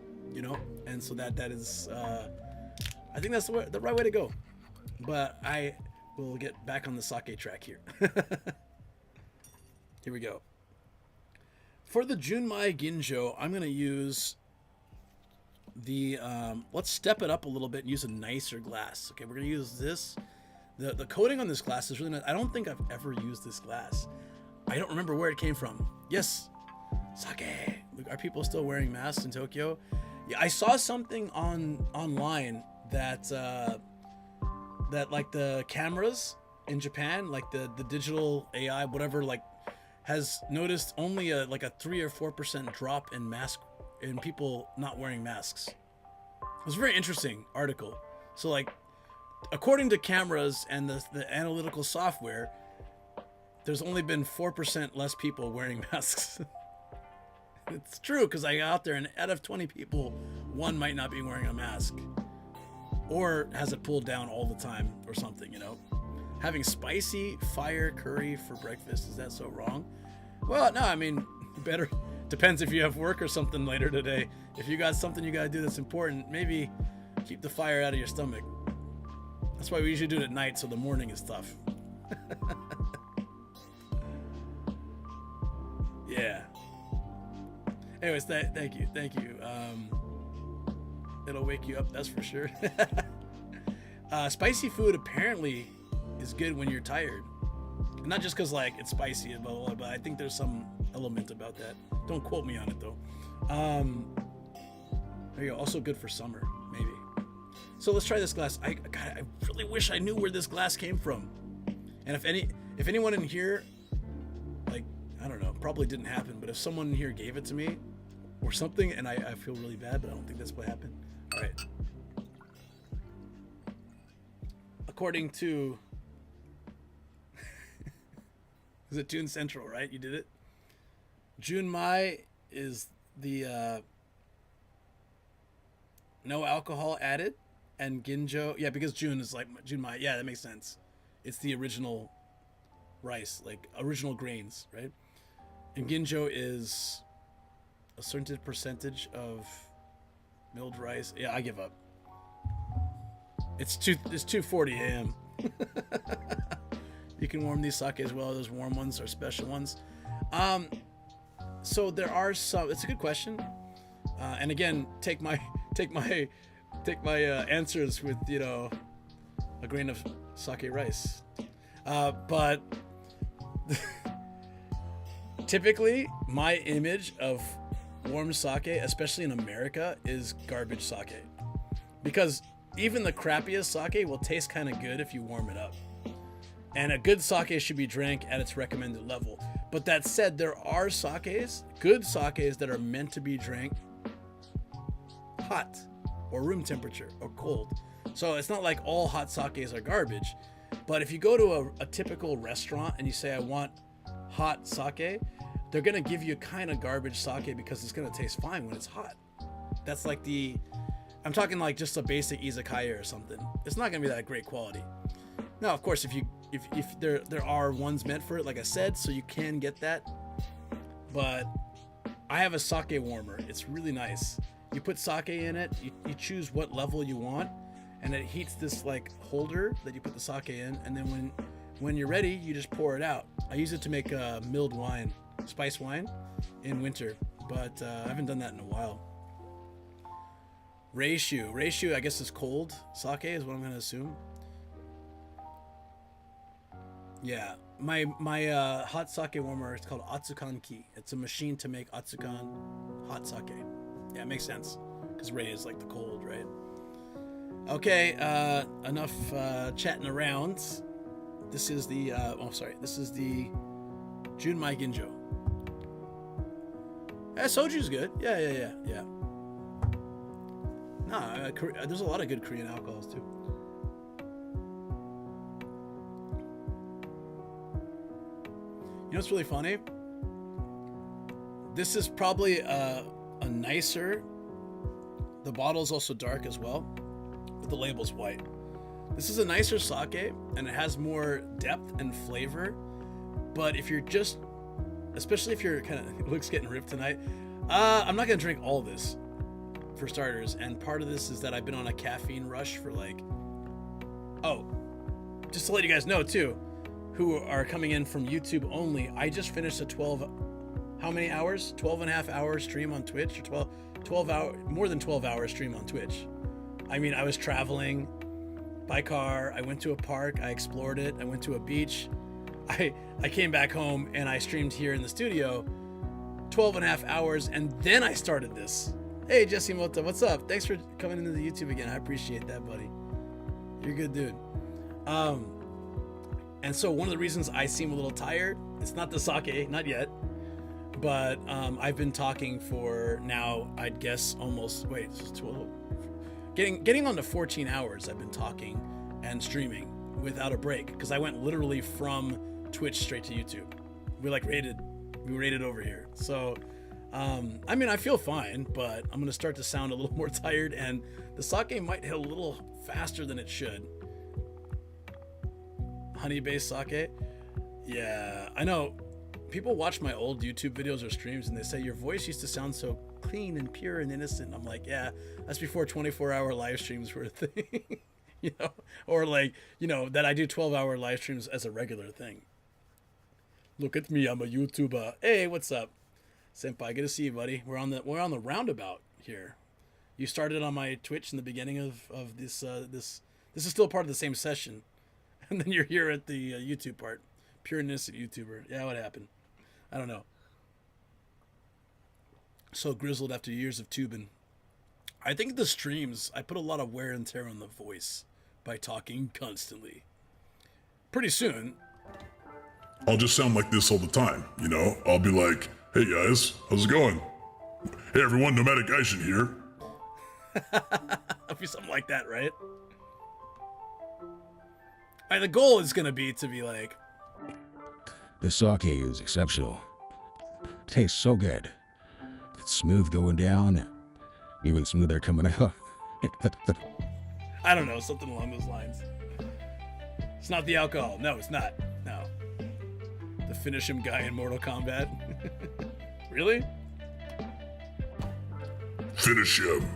and so that is, I think that's the right way to go. But I will get back on the sake track here. Here we go. For the Junmai Ginjo, I'm going to use let's step it up a little bit and use a nicer glass. Okay, we're gonna use this. The coating on this glass is really nice. I don't think I've ever used this glass. I don't remember where it came from. Yes, sake. Are people still wearing masks in Tokyo? Yeah, I saw something online that that like the cameras in Japan, like the digital AI, whatever, like has noticed only a 3 or 4% drop in people not wearing masks. It was a very interesting article. So like, according to cameras and the analytical software, there's only been 4% less people wearing masks. It's true, because I got out there and out of 20 people, one might not be wearing a mask. Or has it pulled down all the time or something, you know? Having spicy fire curry for breakfast, is that so wrong? Well, no, I mean, better. Depends if you have work or something later today. If you got something you gotta do that's important, maybe keep the fire out of your stomach. That's why we usually do it at night, so the morning is tough. Yeah. Anyways, thank you. It'll wake you up, that's for sure. Spicy food apparently is good when you're tired. Not just because like it's spicy and blah, blah, blah, but I think there's some element about that. Don't quote me on it though. There you go. Also good for summer, maybe. So let's try this glass. I really wish I knew where this glass came from. And if anyone in here, like, I don't know, probably didn't happen, but if someone in here gave it to me or something, and I feel really bad, but I don't think that's what happened. All right. According to, is it June Central, right? You did it? Junmai is the no alcohol added, and Ginjo, yeah, because June is like Junmai. Yeah, that makes sense. It's the original rice, like original grains, right? And Ginjo is a certain percentage of milled rice. Yeah, I give up. It's 2:40 a.m. You can warm these sake as well. Those warm ones are special ones. So there are some. It's a good question. And again, take my answers with, you know, a grain of sake rice. But typically, my image of warm sake, especially in America, is garbage sake, because even the crappiest sake will taste kind of good if you warm it up. And a good sake should be drank at its recommended level. But that said, there are sakes, good sakes, that are meant to be drank hot or room temperature or cold. So it's not like all hot sakes are garbage. But if you go to a typical restaurant and you say, I want hot sake, they're going to give you kind of garbage sake because it's going to taste fine when it's hot. That's like I'm talking like just a basic izakaya or something. It's not going to be that great quality. Now, of course, if there are ones meant for it, like I said, so you can get that. But I have a sake warmer. It's really nice. You put sake in it, you choose what level you want, and it heats this like holder that you put the sake in, and then when you're ready, you just pour it out. I use it to make milled wine, spice wine, in winter, but I haven't done that in a while. Reishu, I guess is cold sake is what I'm gonna assume. Yeah, my hot sake warmer, it's called Atsukan-ki. It's a machine to make Atsukan hot sake. Yeah, it makes sense, because Rei is like the cold, right? Okay, enough chatting around. This is the this is the Junmai Ginjo. Soju's good. Yeah. No, there's a lot of good Korean alcohols too. You know what's really funny? This is probably a nicer. The bottle's also dark as well, but the label's white. This is a nicer sake, and it has more depth and flavor. But if you're just, especially if you're kind of, Luke's getting ripped tonight. I'm not gonna drink all this, for starters. And part of this is that I've been on a caffeine rush for like, just to let you guys know too, who are coming in from YouTube only, I just finished a 12 and a half hour stream on Twitch, or more than 12-hour stream on Twitch. I mean, I was traveling by car. I went to a park. I explored it. I went to a beach. I came back home and I streamed here in the studio 12 and a half hours, and then I started this. Hey, Jesse Mota, what's up? Thanks for coming into the YouTube again. I appreciate that, buddy. You're a good dude. And so one of the reasons I seem a little tired, it's not the sake, not yet, but I've been talking for now, I'd guess almost, 12, getting on to 14 hours. I've been talking and streaming without a break, because I went literally from Twitch straight to YouTube. We rated over here. So, I mean, I feel fine, but I'm gonna start to sound a little more tired, and the sake might hit a little faster than it should. Honey-based sake? Yeah, I know. People watch my old YouTube videos or streams and they say your voice used to sound so clean and pure and innocent. I'm like, yeah, that's before 24-hour live streams were a thing. You know, or like, you know, that I do 12-hour live streams as a regular thing. Look at me, I'm a YouTuber. Hey, what's up, senpai? Good to see you, buddy. We're on the roundabout here. You started on my Twitch in the beginning of this. This is still part of the same session, and then you're here at the YouTube part. Pure innocent YouTuber. Yeah, what happened? I don't know. So grizzled after years of tubing. I think the streams, I put a lot of wear and tear on the voice by talking constantly. Pretty soon, I'll just sound like this all the time, you know? I'll be like, hey guys, how's it going? Hey everyone, Nomadic Gaijin here. It'll be something like that, right? The goal is going to be like, The sake is exceptional. Tastes so good. It's smooth going down, even smoother coming out. I don't know, something along those lines. It's not the alcohol. No, it's not. No. The finish him guy in Mortal Kombat. Really? Finish him.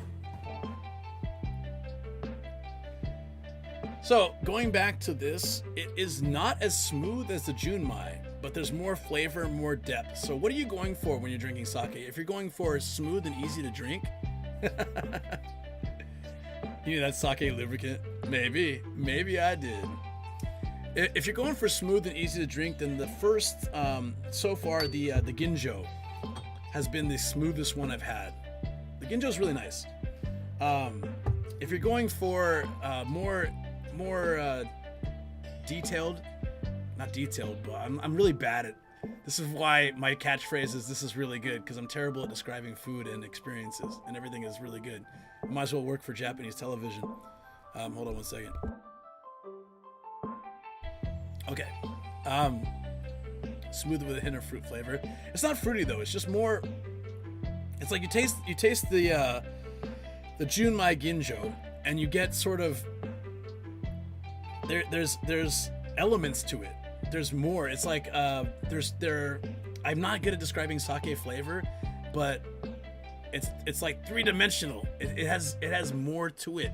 So, going back to this, it is not as smooth as the Junmai, but there's more flavor, more depth. So what are you going for when you're drinking sake? If you're going for smooth and easy to drink, you know that sake lubricant? Maybe I did. If you're going for smooth and easy to drink, then the first, so far, the Ginjo has been the smoothest one I've had. The Ginjo is really nice. If you're going for more detailed, not detailed, but I'm really bad at, this is why my catchphrase is this is really good, because I'm terrible at describing food and experiences, and everything is really good. Might as well work for Japanese television. Hold on one second. Okay. Smooth with a hint of fruit flavor. It's not fruity though, it's just more, it's like you taste the Junmai Ginjo, and you get sort of, there's elements to it. There's more. It's like I'm not good at describing sake flavor, but it's like three-dimensional. It has more to it.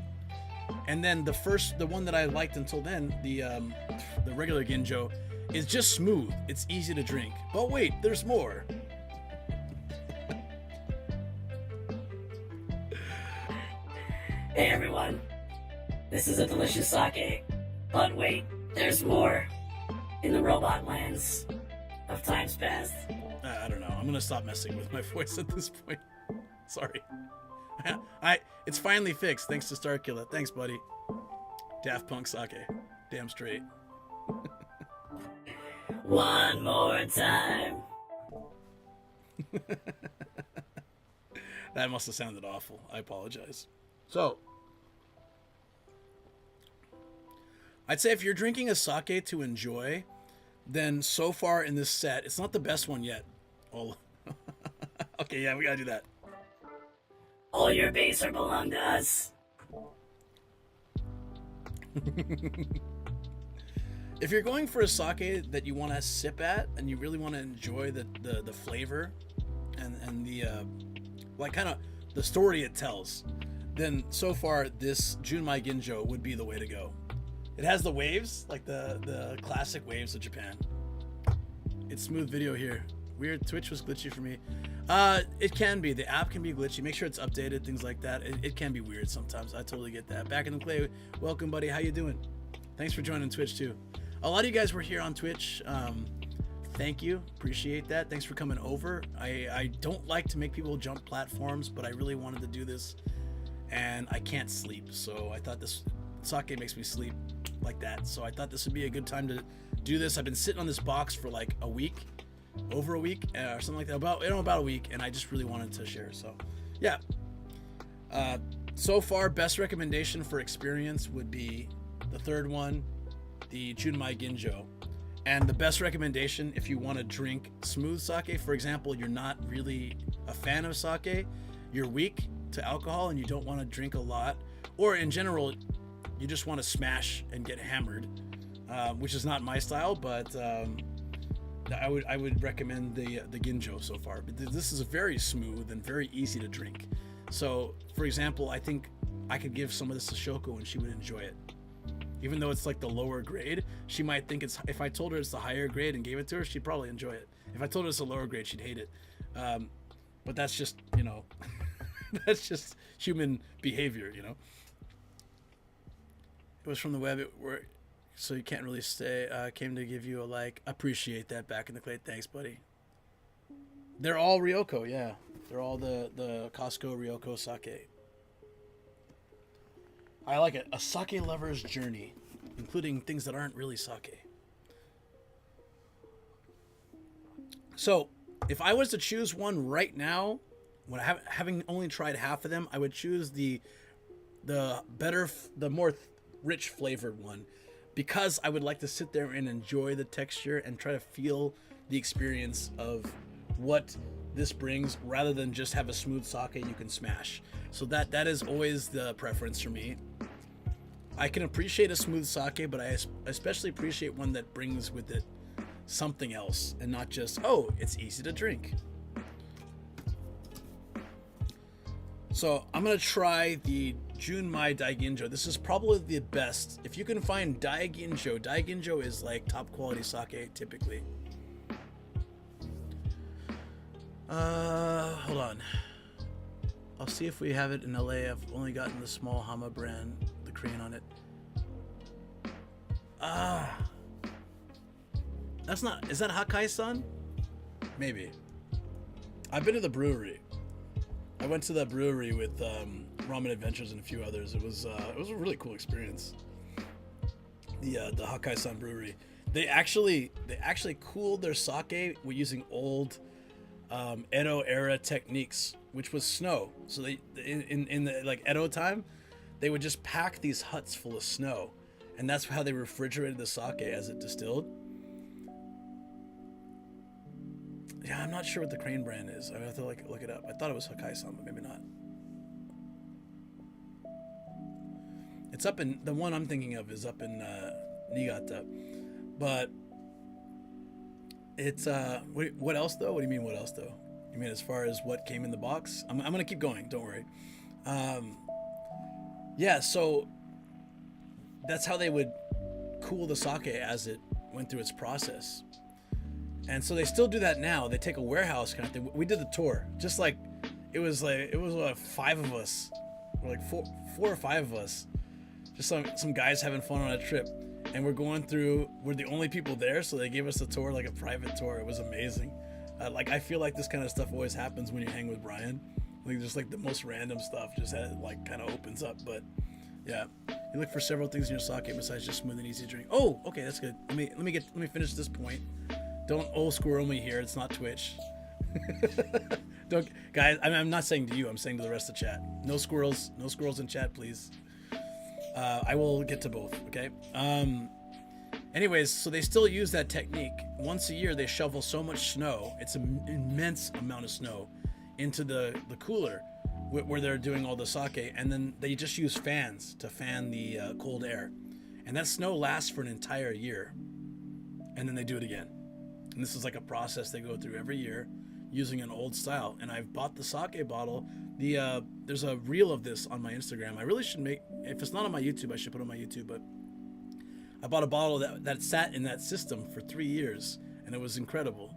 And then the one that I liked until then, the regular Ginjo, is just smooth. It's easy to drink. But wait, there's more. Hey everyone, this is a delicious sake, but wait, there's more in the robot lands of times past. I don't know. I'm gonna stop messing with my voice at this point. Sorry. It's finally fixed thanks to Starkiller. Thanks, buddy. Daft Punk sake. Damn straight. One more time. That must have sounded awful. I apologize. So, I'd say if you're drinking a sake to enjoy, then so far in this set, it's not the best one yet. Oh, okay, yeah, we gotta do that. All your base are belong to us. If you're going for a sake that you want to sip at and you really want to enjoy the flavor and the like kind of the story it tells, then so far this Junmai Ginjo would be the way to go. It has the waves, like the classic waves of Japan. It's smooth video here. Weird, Twitch was glitchy for me. It can be. The app can be glitchy. Make sure it's updated, things like that. It can be weird sometimes. I totally get that. Back in the clay, welcome, buddy. How you doing? Thanks for joining Twitch too. A lot of you guys were here on Twitch. Thank you. Appreciate that. Thanks for coming over. I don't like to make people jump platforms, but I really wanted to do this, and I can't sleep. So I thought this sake makes me sleep like that. So I thought this would be a good time to do this. I've been sitting on this box for like a week. Over a week or something like that, about a week, and I just really wanted to share. So yeah, so far best recommendation for experience would be the third one, the Junmai Ginjo. And the best recommendation if you want to drink smooth sake, for example, you're not really a fan of sake, you're weak to alcohol and you don't want to drink a lot, or in general you just want to smash and get hammered, which is not my style, but I would recommend the Ginjo so far. But this is very smooth and very easy to drink. So, for example, I think I could give some of this to Shoko and she would enjoy it. Even though it's like the lower grade, she might think it's. If I told her it's the higher grade and gave it to her, she'd probably enjoy it. If I told her it's the lower grade, she'd hate it. But that's just, that's just human behavior, It was from the web. So you can't really stay. Came to give you a like. Appreciate that. Back in the clay. Thanks, buddy. They're all Ryoko, yeah. They're all the Costco Ryoko Sake. I like it. A sake lover's journey, including things that aren't really sake. So, if I was to choose one right now, having only tried half of them, I would choose the more rich flavored one. Because I would like to sit there and enjoy the texture and try to feel the experience of what this brings, rather than just have a smooth sake you can smash. So that is always the preference for me. I can appreciate a smooth sake, but I especially appreciate one that brings with it something else and not just, oh, it's easy to drink. So I'm going to try the Junmai Daiginjo. This is probably the best. If you can find Daiginjo is like top quality sake typically. Hold on. I'll see if we have it in LA. I've only gotten the small Hama brand, the crane on it. That's not, is that Hakai-san? Maybe. I've been to the brewery. I went to the brewery with Ramen Adventures and a few others. It was a really cool experience. The Hakai-san brewery. They actually cooled their sake with using old Edo era techniques, which was snow. So they in the like Edo time, they would just pack these huts full of snow, and that's how they refrigerated the sake as it distilled. Yeah, I'm not sure what the crane brand is. I have to look it up. I thought it was Hakai-san, but maybe not. It's up in, the one I'm thinking of is up in Niigata, but it's what else though? What do you mean what else though? You mean as far as what came in the box? I'm gonna keep going. Don't worry. Yeah, so that's how they would cool the sake as it went through its process. And so they still do that now. They take a warehouse kind of thing. We did the tour, just like it was like 5 of us, or like four or five of us, just some guys having fun on a trip, and we're the only people there, so they gave us a tour, like a private tour. It was amazing. Like I feel like this kind of stuff always happens when you hang with Brian. Like just like the most random stuff just like kind of opens up. But yeah, you look for several things in your sake besides just smooth and easy to drink. Oh, okay, that's good. Let me finish this point. Don't old squirrel me here. It's not Twitch. Don't, guys. I'm not saying to you. I'm saying to the rest of the chat. No squirrels. No squirrels in chat, please. I will get to both. Okay. Anyways, so they still use that technique. Once a year, they shovel so much snow. It's an immense amount of snow into the cooler where they're doing all the sake, and then they just use fans to fan the cold air, and that snow lasts for an entire year, and then they do it again. And this is like a process they go through every year using an old style. And I've bought the sake bottle. There's a reel of this on my Instagram. I really should make, if it's not on my YouTube, I should put it on my YouTube. But I bought a bottle that sat in that system for 3 years, and it was incredible.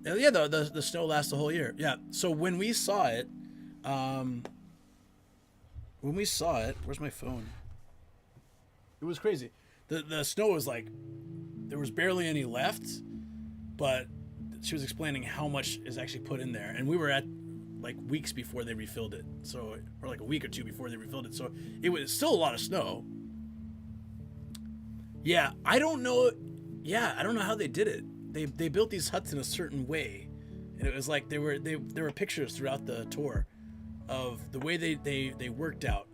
Yeah, the snow lasts the whole year. Yeah. So when we saw it, where's my phone? It was crazy. The snow was like, there was barely any left, but she was explaining how much is actually put in there, and we were at like weeks before they refilled it. So, or like a week or two before they refilled it. So it was still a lot of snow. Yeah, I don't know. Yeah, I don't know how they did it. They built these huts in a certain way, and it was like there were pictures throughout the tour of the way they worked out.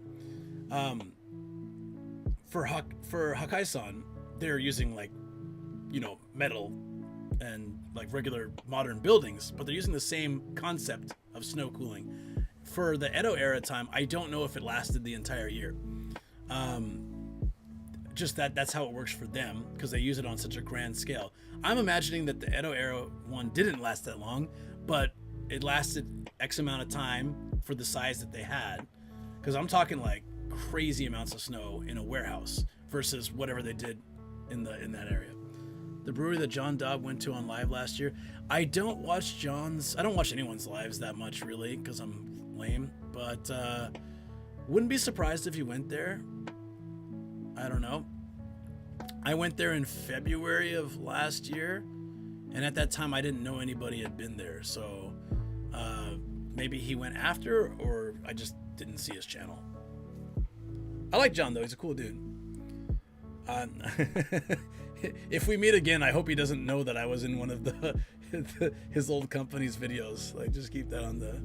For Hakai-san, they're using like, you know, metal and like regular modern buildings, but they're using the same concept of snow cooling. For the Edo era time, I don't know if it lasted the entire year. Just that's how it works for them, because they use it on such a grand scale. I'm imagining that the Edo era one didn't last that long, but it lasted X amount of time for the size that they had, because I'm talking like crazy amounts of snow in a warehouse versus whatever they did in that area. The brewery that John Dobb went to on live last year. I don't watch anyone's lives that much, really, because I'm lame, but wouldn't be surprised if you went there. I don't know. I went there in February of last year, and at that time I didn't know anybody had been there, so maybe he went after, or I just didn't see his channel. I like John, though. He's a cool dude. If we meet again, I hope he doesn't know that I was in one of his old company's videos. Like, just keep that on the...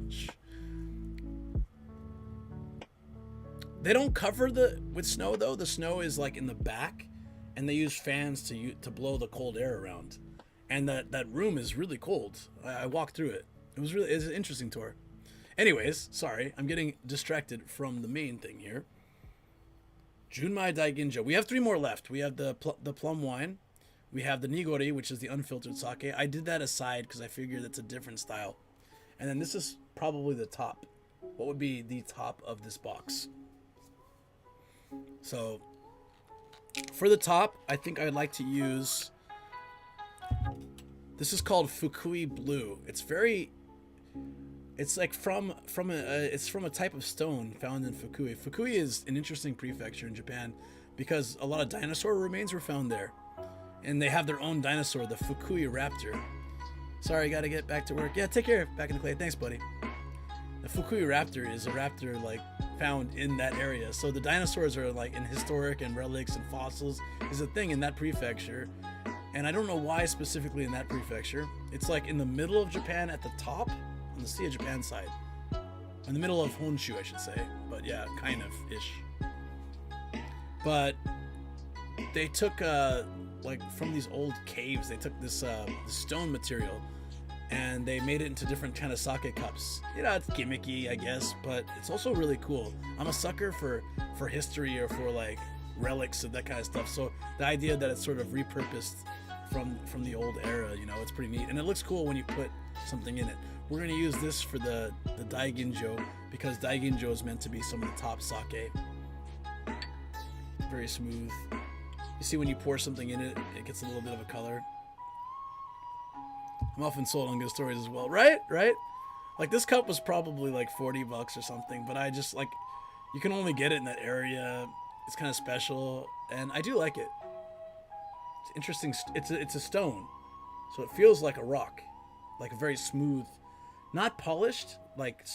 They don't cover with snow, though. The snow is like in the back, and they use fans to blow the cold air around. And that room is really cold. I walked through it. It's an interesting tour. Anyways, sorry, I'm getting distracted from the main thing here. Junmai Daiginjo. We have 3 more left. We have the plum wine. We have the Nigori, which is the unfiltered sake. I did that aside because I figured it's a different style. And then this is probably the top. What would be the top of this box? So, for the top, I think I'd like to use... This is called Fukui Blue. It's like from a type of stone found in Fukui. Fukui is an interesting prefecture in Japan because a lot of dinosaur remains were found there. And they have their own dinosaur, the Fukui raptor. Sorry, gotta get back to work. Yeah, take care. Back in the clay. Thanks, buddy. The Fukui raptor is a raptor like found in that area. So the dinosaurs are like in historic and relics and fossils is a thing in that prefecture. And I don't know why specifically in that prefecture. It's like in the middle of Japan at the top. On the Sea of Japan side. In the middle of Honshu, I should say. But yeah, kind of ish. But they took like from these old caves, they took this stone material and they made it into different kind of sake cups. You know, it's gimmicky, I guess, but it's also really cool. I'm a sucker for history or for like relics and that kind of stuff. So the idea that it's sort of repurposed from the old era, you know, it's pretty neat. And it looks cool when you put something in it. We're going to use this for the Daiginjo because Daiginjo is meant to be some of the top sake. Very smooth. You see when you pour something in it, it gets a little bit of a color. I'm often sold on good stories as well. Right? Like this cup was probably like $40 or something, but I just like, you can only get it in that area. It's kind of special and I do like it. It's interesting. It's a stone. So it feels like a rock, like a very smooth, not polished, like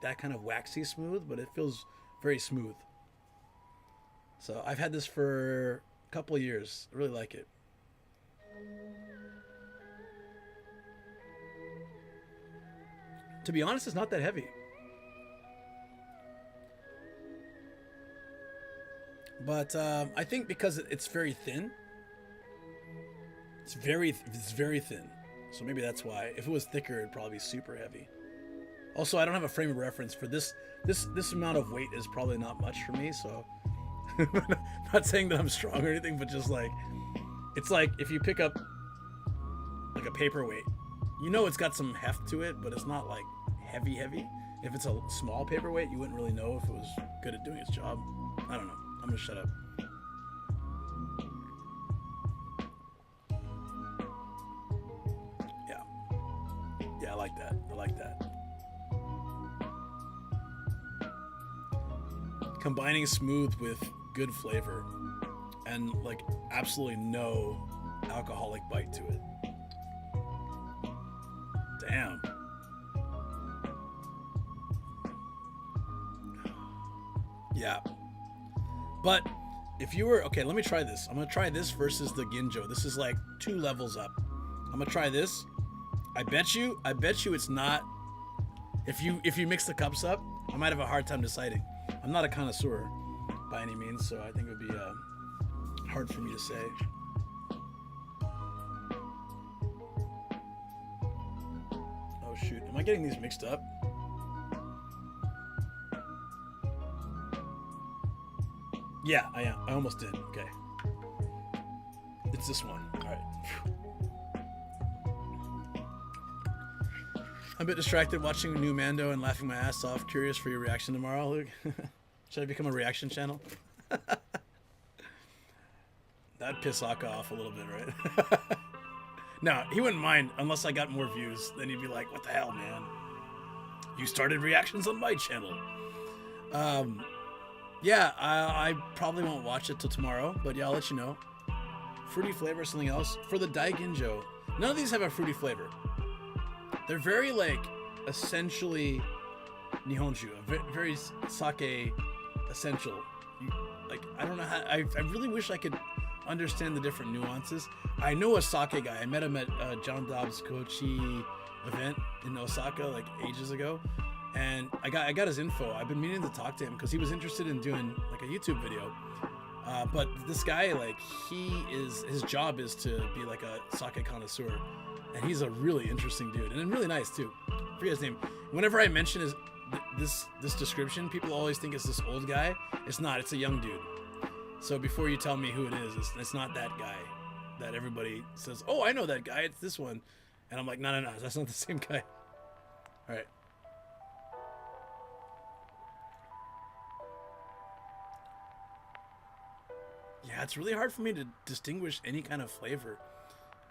that kind of waxy smooth, but it feels very smooth. So I've had this for a couple of years. I really like it. To be honest, it's not that heavy. But I think because it's very thin. It's very thin. So maybe that's why. If it was thicker, it'd probably be super heavy. Also, I don't have a frame of reference for this. This amount of weight is probably not much for me. So, not saying that I'm strong or anything, but just like, it's like if you pick up like a paperweight, you know it's got some heft to it, but it's not like heavy. If it's a small paperweight, you wouldn't really know if it was good at doing its job. I don't know. I'm gonna shut up. combining smooth with good flavor and like absolutely no alcoholic bite to it. Damn. Yeah. But if you were okay, let me try this. I'm gonna try this versus the Ginjo. This is like 2 levels up. I'm gonna try this. I bet you it's not. If you mix the cups up, I might have a hard time deciding. I'm not a connoisseur by any means, so I think it would be hard for me to say. Oh shoot, am I getting these mixed up? Yeah, I am. I almost did. Okay. It's this one. All right. I'm a bit distracted watching new Mando and laughing my ass off. Curious for your reaction tomorrow, Luke. Should I become a reaction channel? That'd piss Aka off a little bit, right? No, he wouldn't mind unless I got more views. Then he'd be like, what the hell, man? You started reactions on my channel. Yeah, I probably won't watch it till tomorrow, but yeah, I'll let you know. Fruity flavor, something else. For the Daiginjo, none of these have a fruity flavor. They're very, like, essentially Nihonju, very sake essential. Like, I don't know how, I really wish I could understand the different nuances. I know a sake guy. I met him at John Dobbs Kochi event in Osaka, like, ages ago. And I got his info. I've been meaning to talk to him because he was interested in doing, like, a YouTube video. But this guy, like, his job is to be, like, a sake connoisseur. And he's a really interesting dude, and really nice too. I forget his name. Whenever I mention this description, people always think it's this old guy. It's not. It's a young dude. So before you tell me who it is, it's not that guy that everybody says, "Oh, I know that guy. It's this one," and I'm like, "No, that's not the same guy." All right. Yeah, it's really hard for me to distinguish any kind of flavor,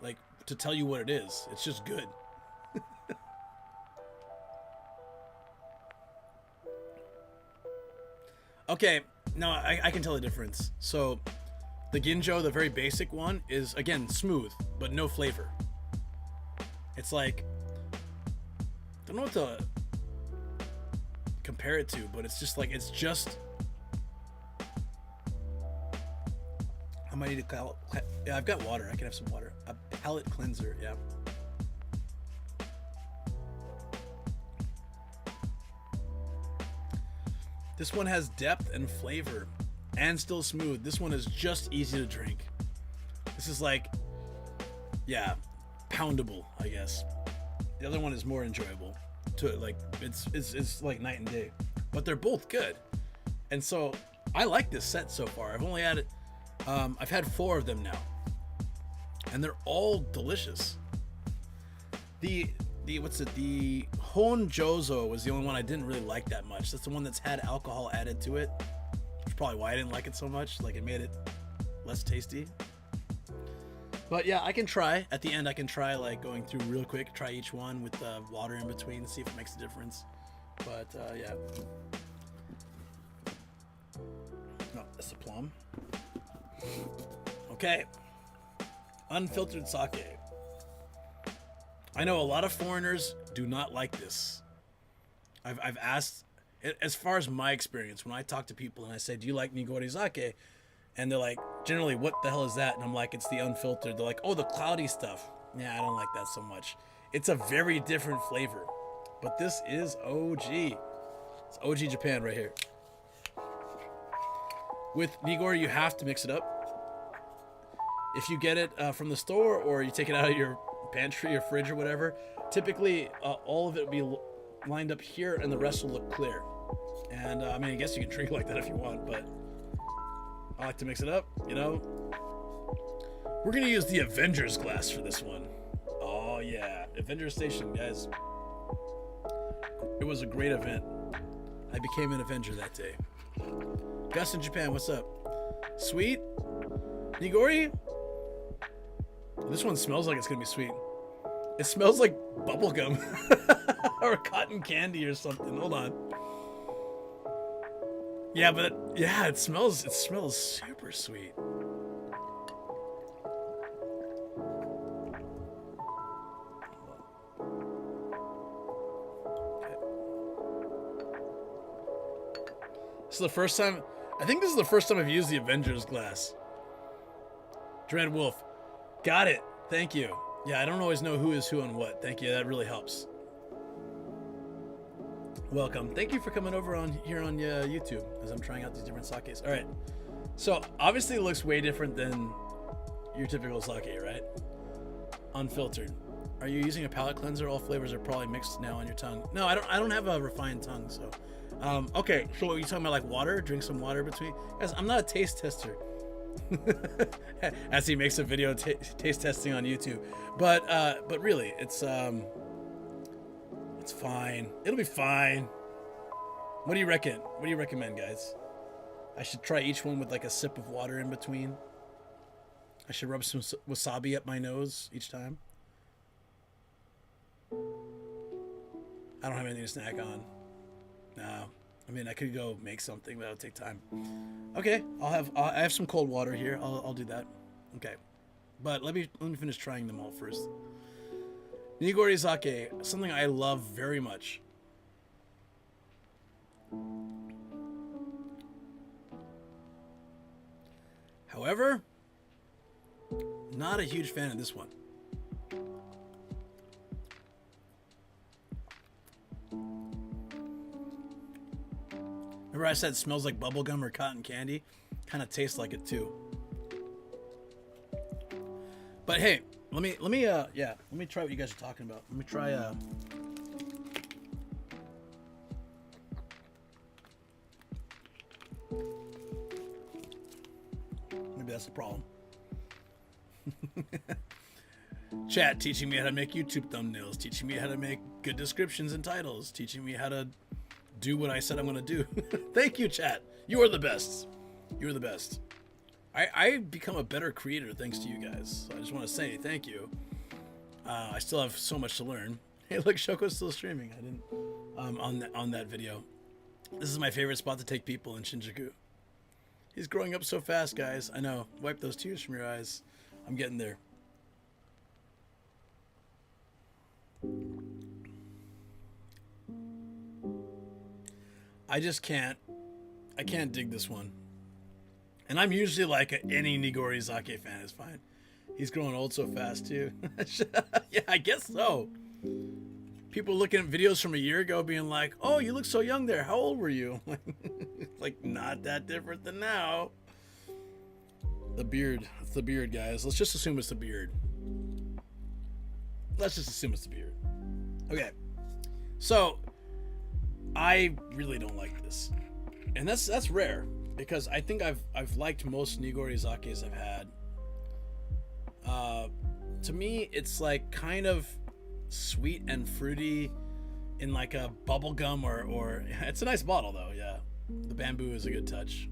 like, to tell you what it is. It's just good. Okay, now I can tell the difference. So, the Ginjo, the very basic one, is, again, smooth, but no flavor. It's like, I don't know what to compare it to, but it's just like, it's just... I might need to... Yeah, I've got water. I can have some water. A palate cleanser, yeah. This one has depth and flavor and still smooth. This one is just easy to drink. This is like, yeah, poundable, I guess. The other one is more enjoyable. It's like night and day. But they're both good. And so I like this set so far. I've only had it, I've had 4 of them now. And they're all delicious. The Honjozo was the only one I didn't really like that much. That's the one that's had alcohol added to it. That's probably why I didn't like it so much. Like, it made it less tasty. But yeah, I can try. At the end, I can try, like, going through real quick, try each one with water in between, see if it makes a difference. But yeah. No, that's the Plum. Okay. Unfiltered sake. I know a lot of foreigners do not like this. I've asked, as far as my experience, when I talk to people and I say, do you like Nigori sake? And they're like, generally, what the hell is that? And I'm like, it's the unfiltered. They're like, oh, the cloudy stuff. Yeah, I don't like that so much. It's a very different flavor. But this is OG. It's OG Japan right here. With Nigori, you have to mix it up. If you get it from the store or you take it out of your pantry or fridge or whatever, typically all of it will be lined up here and the rest will look clear. And I mean, I guess you can drink like that if you want, but I like to mix it up, you know. We're gonna use the Avengers glass for this one. Oh yeah, Avengers Station, guys. It was a great event. I became an Avenger that day. Gus in Japan, what's up? Sweet? Nigori? This one smells like it's gonna be sweet. It smells like bubblegum or cotton candy or something. Hold on. Yeah, but yeah, it smells super sweet. This is the first time, I think this is the first time I've used the Avengers glass. Dread Wolf. Got it. Thank you. Yeah, I don't always know who is who and what. Thank you. That really helps. Welcome. Thank you for coming over on here on YouTube as I'm trying out these different sakes. All right. So obviously it looks way different than your typical sake, right? Unfiltered. Are you using a palate cleanser? All flavors are probably mixed now on your tongue. No, I don't have a refined tongue, so. Okay, so are you talking about like water? Drink some water between? Guys, I'm not a taste tester. As he makes a video taste testing on YouTube, but really, it's fine. It'll be fine. What do you reckon? What do you recommend, guys? I should try each one with like a sip of water in between. I should rub some wasabi up my nose each time. I don't have anything to snack on. No. I mean, I could go make something, but that'll take time. Okay, I have some cold water here. I'll do that. Okay, but let me finish trying them all first. Nigori sake, something I love very much. However, not a huge fan of this one. Remember I said it smells like bubblegum or cotton candy? Kind of tastes like it too. But hey, let me try what you guys are talking about. Let me try maybe that's the problem. Chat teaching me how to make YouTube thumbnails, teaching me how to make good descriptions and titles, teaching me how to do what I said I'm gonna do. Thank you, chat. You are the best. You're the best. I become a better creator thanks to you guys. So I just want to say thank you. I still have so much to learn. Hey, look, Shoko's still streaming. I didn't on that video. This is my favorite spot to take people in Shinjuku. He's growing up so fast, guys. I know. Wipe those tears from your eyes. I'm getting there. I just can't. I can't dig this one. And I'm usually like any Nigori sake fan is fine. He's growing old so fast too. Yeah, I guess so. People looking at videos from a year ago being like, oh, you look so young there. How old were you? Like, not that different than now. The beard. It's the beard, guys. Let's just assume it's the beard. Let's just assume it's the beard. Okay. So, I really don't like this. And that's rare. Because I think I've liked most Nigori sakes I've had. To me, it's like kind of sweet and fruity in like a bubble gum or it's a nice bottle though, yeah. The bamboo is a good touch.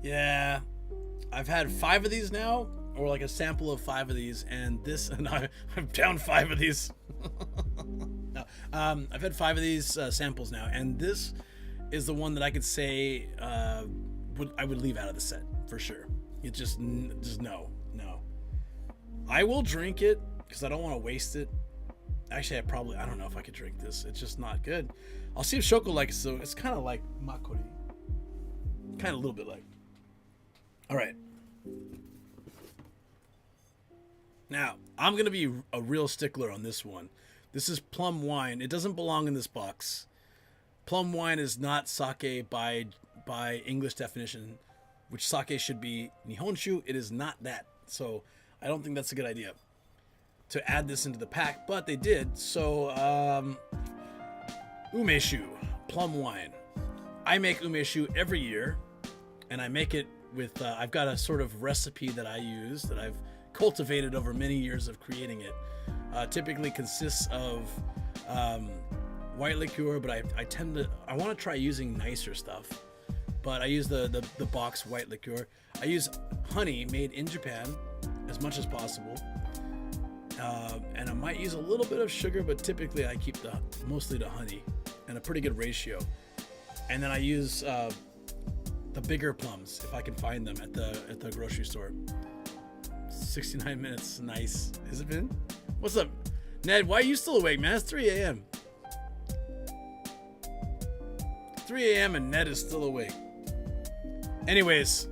Yeah, I've had 5 of these now, or like a sample of 5 of these, and I've down 5 of these. No, I've had 5 of these samples now, and this is the one that I could say I would leave out of the set for sure. It just no. I will drink it because I don't want to waste it. Actually, I don't know if I could drink this. It's just not good. I'll see if Shoko likes it. So it's kind of like makori, kind of a little bit like. All right. Now I'm gonna be a real stickler on this one. This is plum wine. It doesn't belong in this box. Plum wine is not sake by English definition, which sake should be Nihonshu. It is not that. So I don't think that's a good idea to add this into the pack, but they did. So umeshu, plum wine. I make umeshu every year, and I make it with, I've got a sort of recipe that I use that I've cultivated over many years of creating it. Typically consists of white liqueur, but I want to try using nicer stuff. But I use the box white liqueur. I use honey made in Japan as much as possible. And I might use a little bit of sugar, but typically I keep mostly the honey. and a pretty good ratio. And then I use the bigger plums if I can find them at the grocery store. 69 minutes, nice. Has it been? What's up, Ned? Why are you still awake, man? It's 3 a.m. 3 a.m. and Ned is still awake. Anyways,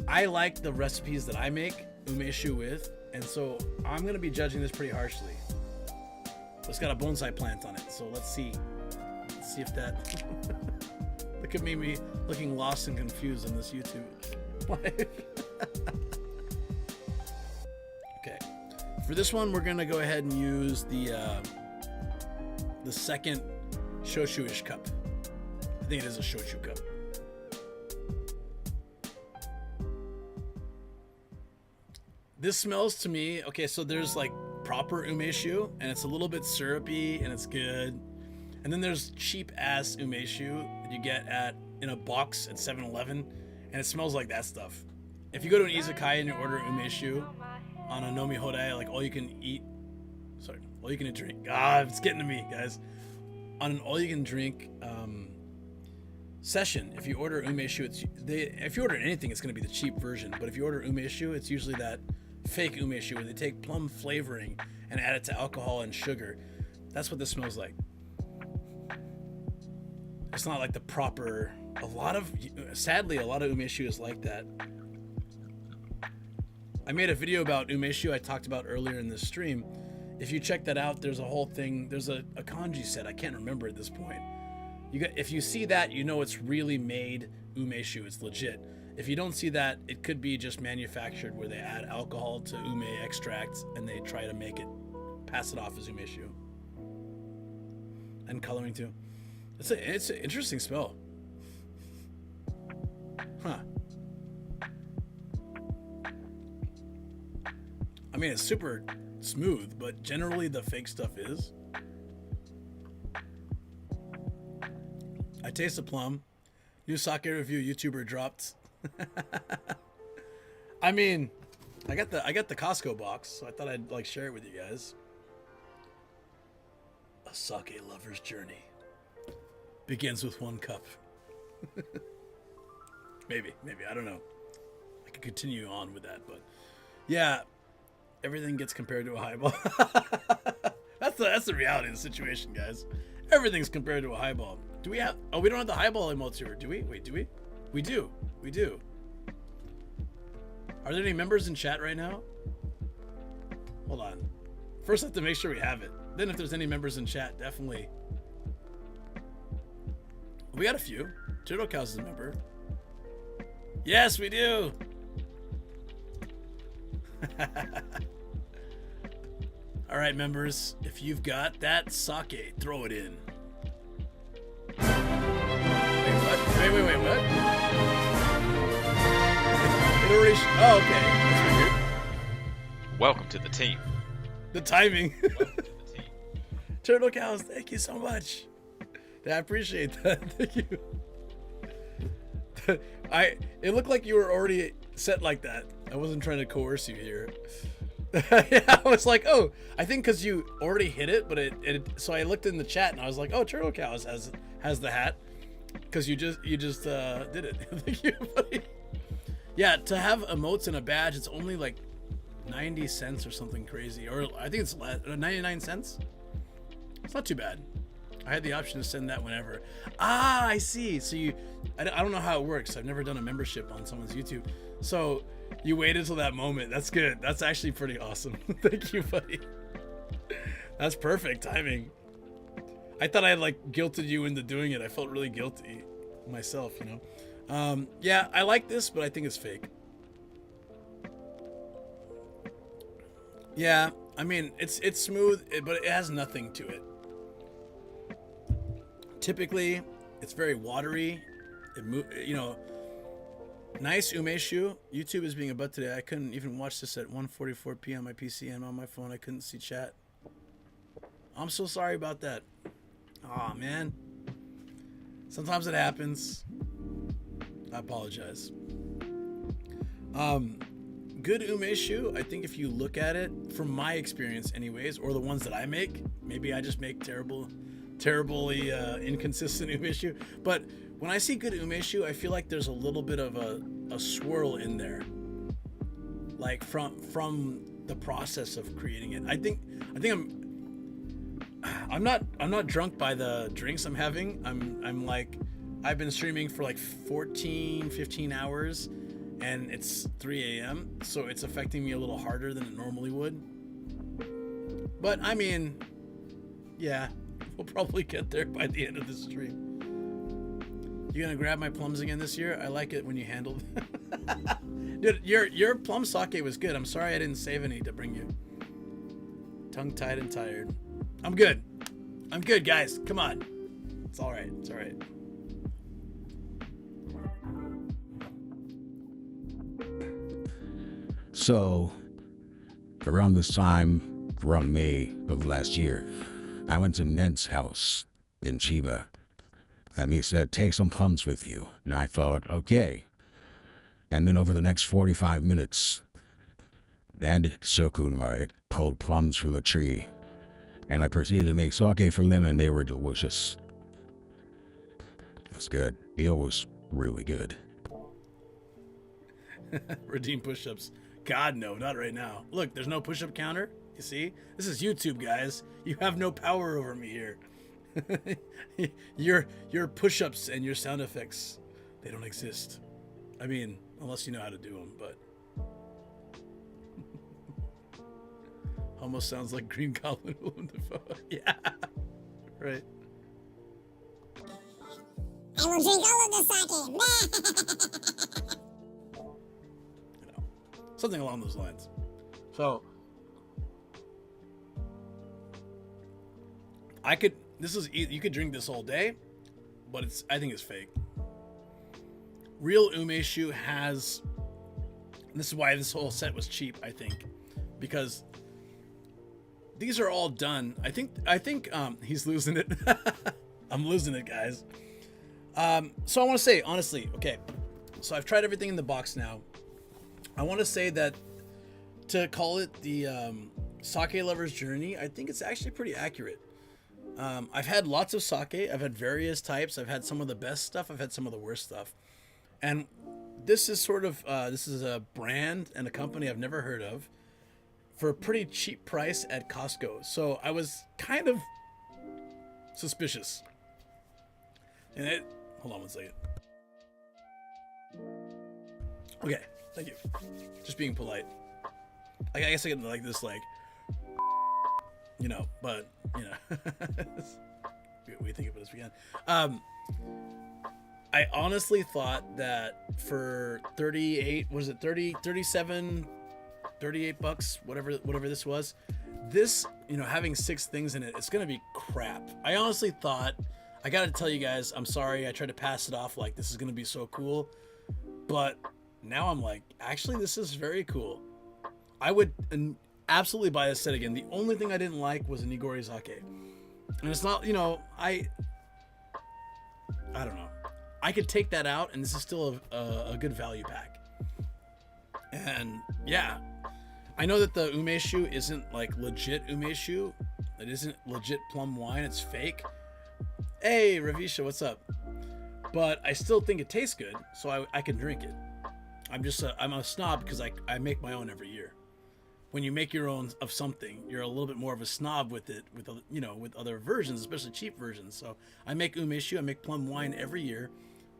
I like the recipes that I make umeshu with, and so I'm gonna be judging this pretty harshly. It's got a bonsai plant on it, so let's see. Let's see if that. Look at me looking lost and confused on this YouTube live. Okay, for this one, we're gonna go ahead and use the second shoshu-ish cup. I think it is a shochu cup. This smells to me, okay, so there's like proper umeshu, and it's a little bit syrupy, and it's good. And then there's cheap ass umeshu that you get in a box at 7-Eleven, and it smells like that stuff. If you go to an izakaya and you order umeshu on a nomi hodai, like all you can eat drink. It's getting to me, guys. On an all you can drink session, if you order umeshu, if you order anything, it's going to be the cheap version. But if you order umeshu, it's usually that fake umeshu where they take plum flavoring and add it to alcohol and sugar. That's what this smells like. It's not like the proper. Sadly, a lot of umeshu is like that. I made a video about umeshu I talked about earlier in this stream. If you check that out, there's a whole thing. There's a kanji set. I can't remember at this point. If you see that, you know it's really made umeshu. It's legit. If you don't see that, it could be just manufactured where they add alcohol to ume extracts and they try to make it, pass it off as umeshu. And coloring too. It's an interesting smell. Huh. I mean, it's super smooth, but generally the fake stuff is. I taste the plum. New sake review YouTuber dropped. I mean, I got the Costco box, so I thought I'd like share it with you guys. A sake lover's journey begins with 1 cup. maybe I don't know. I could continue on with that, but yeah, everything gets compared to a highball. That's the reality of the situation, guys. Everything's compared to a highball. Do we have? Oh, we don't have the highball emotes here, do we? Wait, do we? We do. We do. Are there any members in chat right now? Hold on. First, I have to make sure we have it. Then, if there's any members in chat, definitely. We got a few. Turtle Cows is a member. Yes, we do. All right, members. If you've got that sake, throw it in. Wait, what? It already oh, okay. That's weird. Welcome to the team. The timing. Welcome to the team. Turtle Cows, thank you so much. I appreciate that. Thank you. It looked like you were already set like that. I wasn't trying to coerce you here. Yeah, I was like, oh, I think because you already hit it, but so I looked in the chat and I was like, oh, Turtle Cows has the hat because you just did it. Thank you, buddy. Yeah, to have emotes in a badge, it's only like 90 cents or something crazy, or I think it's 99 cents. It's not too bad. I had the option to send that whenever. Ah, I see. So I don't know how it works. I've never done a membership on someone's YouTube. So you waited till that moment. That's good. That's actually pretty awesome. Thank you, buddy. That's perfect timing. I thought I had like guilted you into doing it. I felt really guilty myself, you know. Yeah, I like this, but I think it's fake. Yeah, I mean, it's smooth, but it has nothing to it. Typically, it's very watery. Nice umeshu. YouTube is being a butt today. I couldn't even watch this at 1:44 p.m. on my PC and on my phone. I couldn't see chat. I'm so sorry about that. Aw, man. Sometimes it happens. I apologize. Good umeshu, I think if you look at it, from my experience anyways, or the ones that I make, maybe I just make terrible terribly inconsistent umeshu. But when I see good umeshu, I feel like there's a little bit of a swirl in there, like from the process of creating it. I think I'm not drunk by the drinks I'm having. I'm like, I've been streaming for like 15 hours, and it's 3 a.m. so it's affecting me a little harder than it normally would. But I mean, yeah, we'll probably get there by the end of the stream. You gonna grab my plums again this year? I like it when you handle. Dude, your plum sake was good. I'm sorry I didn't save any to bring you. Tongue-tied and tired. I'm good, guys. Come on. It's all right. It's all right. So, around this time, around May of last year, I went to Ned's house in Chiba, and he said, take some plums with you. And I thought, okay. And then over the next 45 minutes, Ned Sokunmai pulled plums from the tree, and I proceeded to make sake for them, and they were delicious. It was good. The deal was really good. Redeem push-ups. God, no, not right now. Look, there's no push-up counter. You see? This is YouTube, guys. You have no power over me here. Your push-ups and your sound effects, they don't exist. I mean, unless you know how to do them, but... Almost sounds like Green Goblin. Yeah, right. I will drink all of the sake. You know, something along those lines. So, you could drink this all day, but I think it's fake. Real umeshu has, and this is why this whole set was cheap, I think, because these are all done. I think he's losing it. I'm losing it, guys. So I want to say, honestly, okay, so I've tried everything in the box now. I want to say that to call it the sake lover's journey, I think it's actually pretty accurate. I've had lots of sake. I've had various types. I've had some of the best stuff. I've had some of the worst stuff. And this is sort of, this is a brand and a company I've never heard of for a pretty cheap price at Costco. So I was kind of suspicious. And hold on one second. Okay, thank you. Just being polite. I guess I get like this, like, you know, but, you know, we think of it as we can. I honestly thought that for 38, was it 37, 38 bucks, whatever this was, this, you know, having 6 things in it, it's gonna be crap. I honestly thought, I gotta tell you guys, I'm sorry, I tried to pass it off like this is gonna be so cool, but now I'm like, actually this is very cool. I would absolutely buy this set again. The only thing I didn't like was a Nigori sake, and it's not, you know, I don't know, I could take that out and this is still a good value pack. And yeah, I know that the umeshu isn't like legit umeshu. It isn't legit plum wine. It's fake. Hey, Ravisha, what's up? But I still think it tastes good, so I can drink it. I'm a snob because I make my own every year. When you make your own of something, you're a little bit more of a snob with it, with, you know, with other versions, especially cheap versions. So I make umeshu, I make plum wine every year.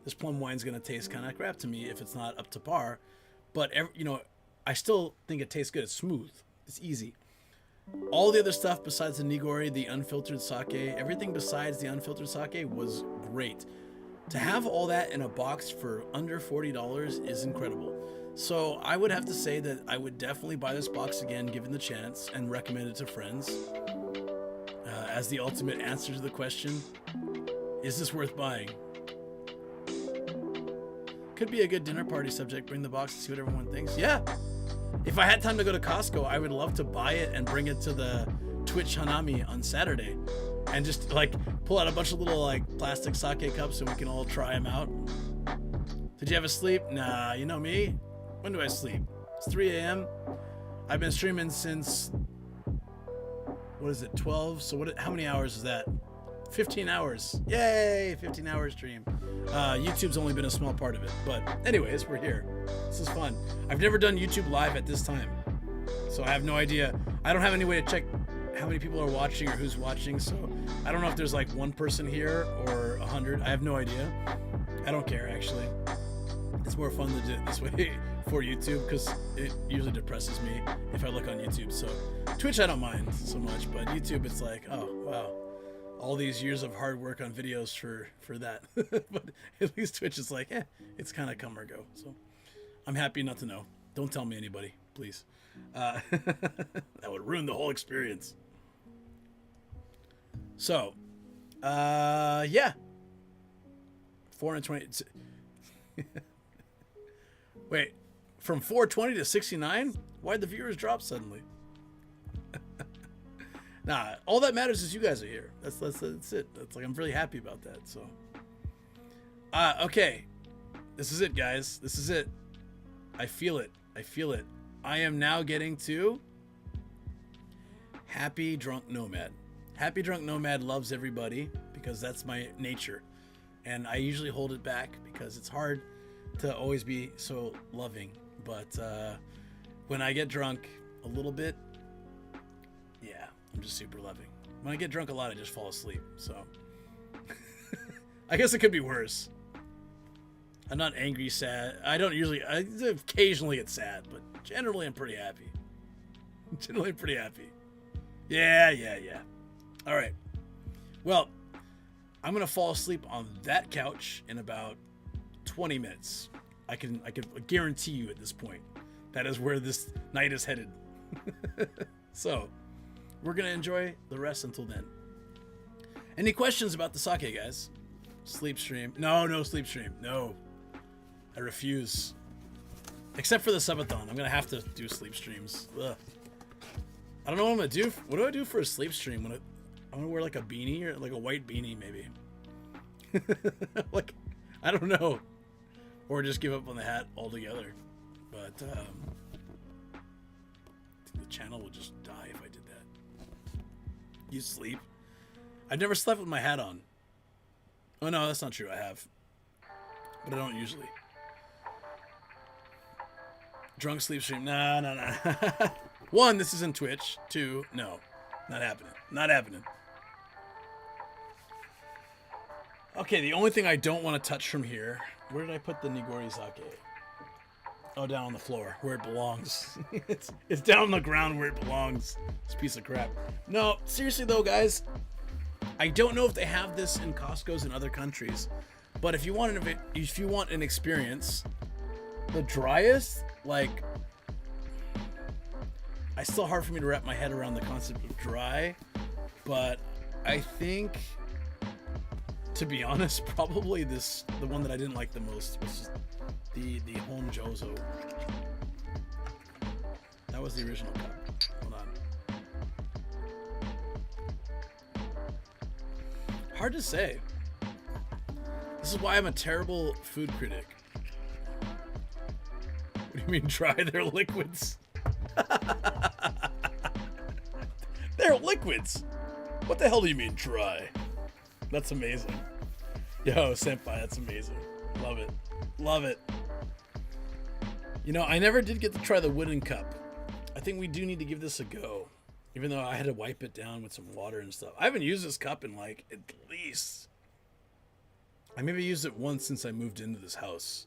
This plum wine's gonna taste kind of crap to me if it's not up to par, but you know, I still think it tastes good. It's smooth. It's easy. All the other stuff besides the Nigori, the unfiltered sake, everything besides the unfiltered sake was great. To have all that in a box for under $40 is incredible. So I would have to say that I would definitely buy this box again, given the chance, and recommend it to friends. As the ultimate answer to the question, is this worth buying? Could be a good dinner party subject. Bring the box and see what everyone thinks. Yeah. If I had time to go to Costco, I would love to buy it and bring it to the Twitch Hanami on Saturday. And just like pull out a bunch of little like plastic sake cups and we can all try them out. Did you have a sleep? Nah, you know me. When do I sleep? It's 3 a.m. I've been streaming since, what is it, 12? So how many hours is that? 15 hours. Yay, 15-hour stream. YouTube's only been a small part of it. But anyways, we're here. This is fun. I've never done YouTube live at this time. So I have no idea. I don't have any way to check how many people are watching or who's watching. So I don't know if there's like one person here or 100. I have no idea. I don't care, actually. It's more fun to do it this way for YouTube because it usually depresses me if I look on YouTube. So Twitch, I don't mind so much, but YouTube, it's like, oh, wow. All these years of hard work on videos for that. But at least Twitch is like, it's kind of come or go. So I'm happy not to know. Don't tell me anybody, please. That would ruin the whole experience. So, yeah. 420. Wait, from 420 to 69? Why'd the viewers drop suddenly? Nah, all that matters is you guys are here. That's it. That's like, I'm really happy about that. So, okay, this is it, guys. This is it. I feel it. I feel it. I am now getting to Happy Drunk Nomad. Happy Drunk Nomad loves everybody because that's my nature, and I usually hold it back because it's hard to always be so loving. But when I get drunk a little bit, yeah, I'm just super loving. When I get drunk a lot, I just fall asleep. So I guess it could be worse. I'm not angry, sad. I occasionally get sad, but generally I'm pretty happy. Generally pretty happy. Yeah. All right. Well, I'm going to fall asleep on that couch in about 20 minutes. I can guarantee you at this point. That is where this night is headed. So, we're going to enjoy the rest until then. Any questions about the sake, guys? Sleep stream. No sleep stream. No. I refuse. Except for the subathon. I'm going to have to do sleep streams. Ugh. I don't know what I'm going to do. What do I do for a sleep stream? I'm going to wear like a beanie or like a white beanie maybe. Like, I don't know. Or just give up on the hat altogether. But I think the channel would just die if I did that. You sleep? I've never slept with my hat on. Oh no, that's not true. I have. But I don't usually. Drunk sleep stream. Nah. 1, this isn't Twitch. 2, no. Not happening. Not happening. Okay, the only thing I don't want to touch from here. Where did I put the Nigori sake? Oh, down on the floor, where it belongs. it's down on the ground where it belongs. This piece of crap. No, seriously though, guys. I don't know if they have this in Costco's in other countries, but if you want an experience, the driest, like, it's still hard for me to wrap my head around the concept of dry, but I think, to be honest, probably the one that I didn't like the most was the Honjozo. That was the original cup. Hold on. Hard to say. This is why I'm a terrible food critic. What do you mean dry? They're liquids. They're liquids. What the hell do you mean dry? That's amazing. Yo, senpai, that's amazing. Love it. Love it. You know, I never did get to try the wooden cup. I think we do need to give this a go. Even though I had to wipe it down with some water and stuff. I haven't used this cup in like at least... I maybe used it once since I moved into this house.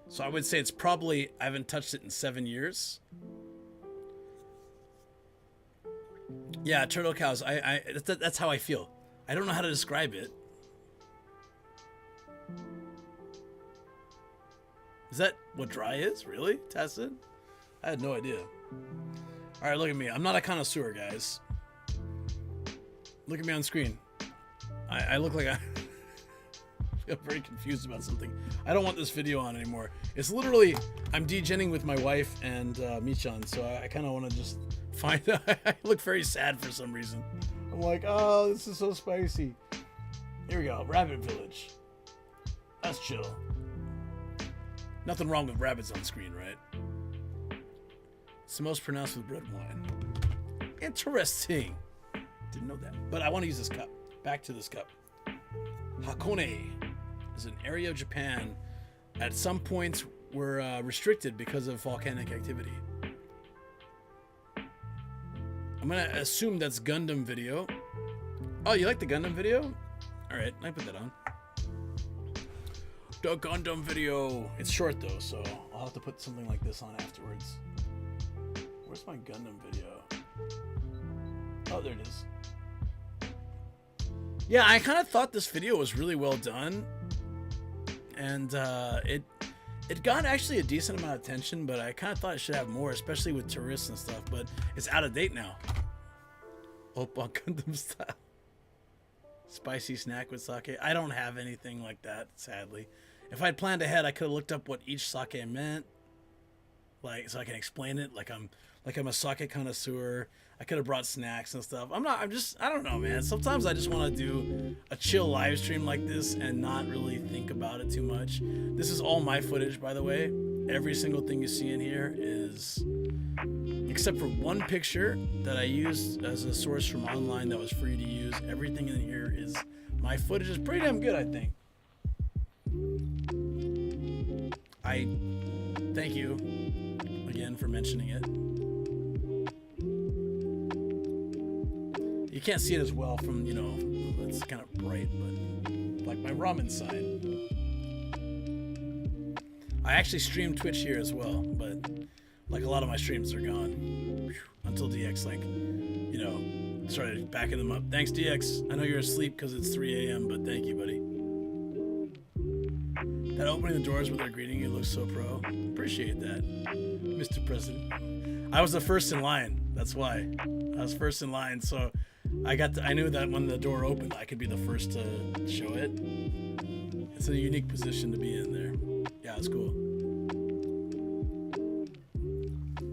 So I would say it's probably... I haven't touched it in 7 years. Yeah, turtle cows. That's how I feel. I don't know how to describe it. Is that what dry is? Really? Tested? I had no idea. Alright, look at me. I'm not a connoisseur, guys. Look at me on screen. I look like I got very confused about something. I don't want this video on anymore. It's literally, I'm degenning with my wife and Michan, so I kind of want to just find out. I look very sad for some reason. I'm like, oh, this is so spicy. Here we go. Rabbit Village. That's chill. Nothing wrong with rabbits on screen, right? It's the most pronounced with red wine. Interesting. Didn't know that. But I want to use this cup. back to this cup. Hakone is an area of Japan at some points were restricted because of volcanic activity. I'm gonna assume that's Gundam video. Oh, you like the Gundam video? Alright, I put that on. The Gundam video. It's short though, so I'll have to put something like this on afterwards. Where's my Gundam video? Oh, there it is. Yeah, I kind of thought this video was really well done. And it got actually a decent amount of attention, but I kind of thought it should have more, especially with tourists and stuff, but it's out of date now. Oppa Gundam style. Spicy snack with sake. I don't have anything like that, sadly. If I'd planned ahead, I could have looked up what each sake meant, like so I can explain it. Like I'm a sake connoisseur. I could have brought snacks and stuff. I don't know, man. Sometimes I just want to do a chill live stream like this and not really think about it too much. This is all my footage, by the way. Every single thing you see in here is, except for one picture that I used as a source from online that was free to use. Everything in here is my footage. Is pretty damn good, I think. I thank you again for mentioning it. You can't see it as well from, you know, it's kind of bright, but like my ramen sign. I actually stream Twitch here as well, but like a lot of my streams are gone until DX, like, you know, started backing them up. Thanks, DX. I know you're asleep because it's 3 a.m., but thank you, buddy. That opening the doors with their greeting, it looks so pro. Appreciate that, Mr. President. I was the first in line. That's why. I was first in line, so I knew that when the door opened, I could be the first to show it. It's a unique position to be in there. Yeah, it's cool.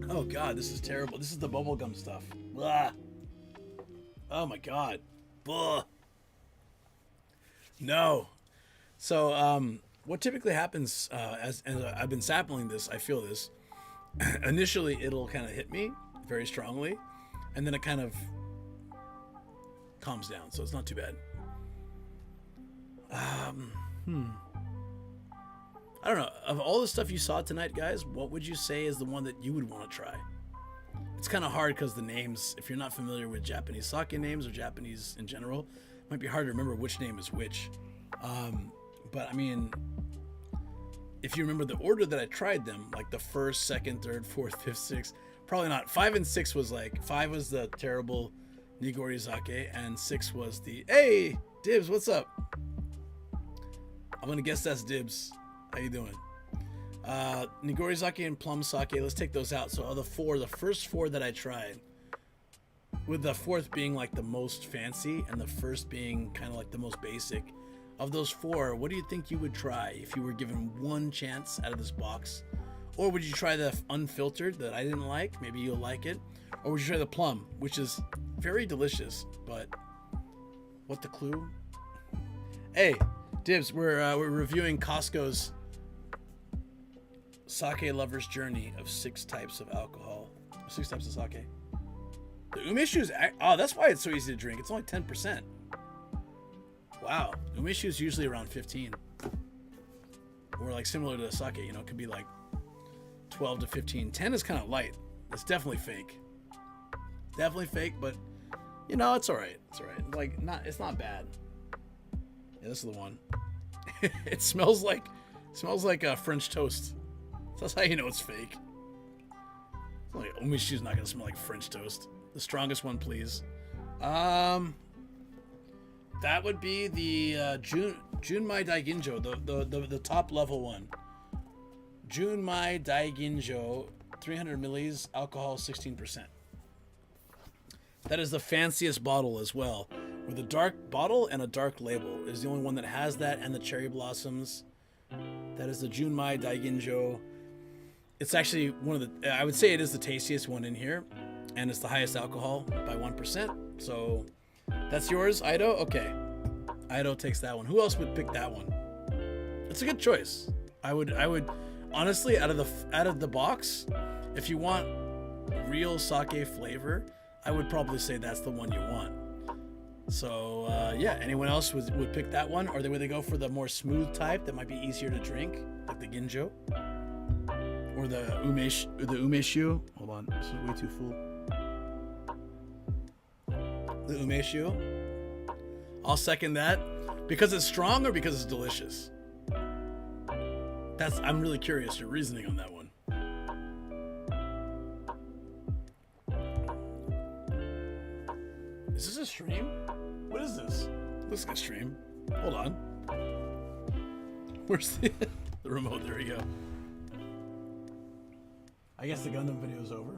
Oh god, this is terrible. This is the bubblegum stuff. Blah. Oh my god. Blah. No. So, what typically happens, as I've been sampling this, I feel this. Initially, it'll kind of hit me very strongly, and then it kind of calms down, so it's not too bad. I don't know. Of all the stuff you saw tonight, guys, what would you say is the one that you would want to try? It's kind of hard because the names, if you're not familiar with Japanese sake names or Japanese in general, it might be hard to remember which name is which. But I mean, if you remember the order that I tried them, like the first, second, third, fourth, fifth, sixth, probably not. 5 and 6 was like, 5 was the terrible Nigori sake, and 6 was the, hey, Dibs, what's up? I'm gonna guess that's Dibs. How you doing? Nigori sake and Plum sake, let's take those out. So of the first 4 that I tried, with the 4th being like the most fancy and the first being kind of like the most basic, of those 4, what do you think you would try if you were given one chance out of this box? Or would you try the unfiltered that I didn't like? Maybe you'll like it. Or would you try the Plum, which is very delicious, but what the clue? Hey, Dibs, we're reviewing Costco's Sake Lover's Journey of 6 types of alcohol. 6 types of sake. The umeshu is, that's why it's so easy to drink. It's only 10%. Wow, umeshu is usually around 15. Or like similar to the sake, you know, it could be like 12 to 15. 10 is kind of light. It's definitely fake. Definitely fake, but you know, it's all right. It's all right. Like it's not bad. Yeah, this is the one. It smells like French toast. So that's how you know it's fake. Like umeshu's not gonna smell like French toast. The strongest one, please. That would be the Junmai Daiginjo, the top level one. Junmai Daiginjo, 300 millis, alcohol 16%. That is the fanciest bottle as well, with a dark bottle and a dark label. It is the only one that has that, and the cherry blossoms. That is the Junmai Daiginjo. It's actually I would say it is the tastiest one in here, and it's the highest alcohol by 1%. So that's yours, Ido? Okay. Ido takes that one. Who else would pick that one? It's a good choice. I would honestly, out of the box, if you want real sake flavor, I would probably say that's the one you want. So yeah, anyone else would pick that one, or would they go for the more smooth type that might be easier to drink, like the Ginjo, or the umeshu? Hold on, this is way too full. The umeshu. I'll second that because it's strong or because it's delicious. I'm really curious your reasoning on that one. Is this a stream? What is this? Looks like a stream. Hold on. Where's the remote? There we go. I guess the Gundam video is over.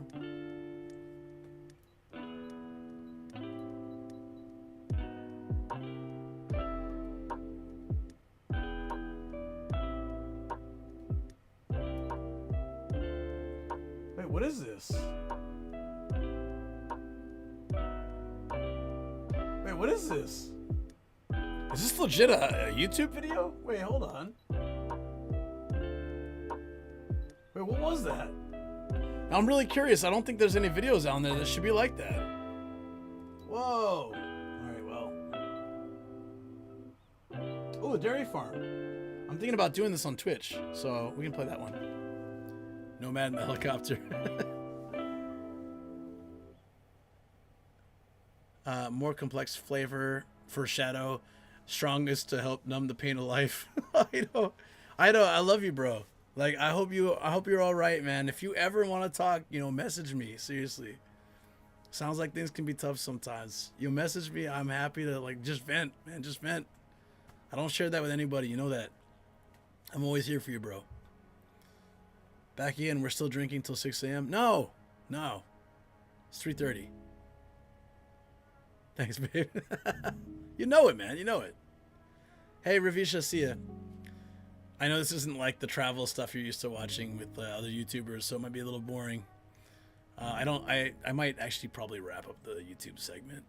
Wait, what is this? Wait, what is this? Is this legit a YouTube video? Wait, hold on. Wait, what was that? I'm really curious. I don't think there's any videos out there that should be like that. Whoa. Alright, well. Oh, a dairy farm. I'm thinking about doing this on Twitch, so we can play that one. Nomad in the helicopter. More complex flavor for Shadow. Strongest to help numb the pain of life. I know. I love you, bro. Like, I hope you're all right, man. If you ever want to talk, message me. Seriously. Sounds like things can be tough sometimes. You message me. I'm happy to just vent, man. Just vent. I don't share that with anybody. You know that. I'm always here for you, bro. Back in. We're still drinking till 6 a.m. No. It's 3:30. Thanks, babe. You know it, man. You know it. Hey, Ravisha, see ya. I know this isn't like the travel stuff you're used to watching with other YouTubers, so it might be a little boring. I might actually probably wrap up the YouTube segment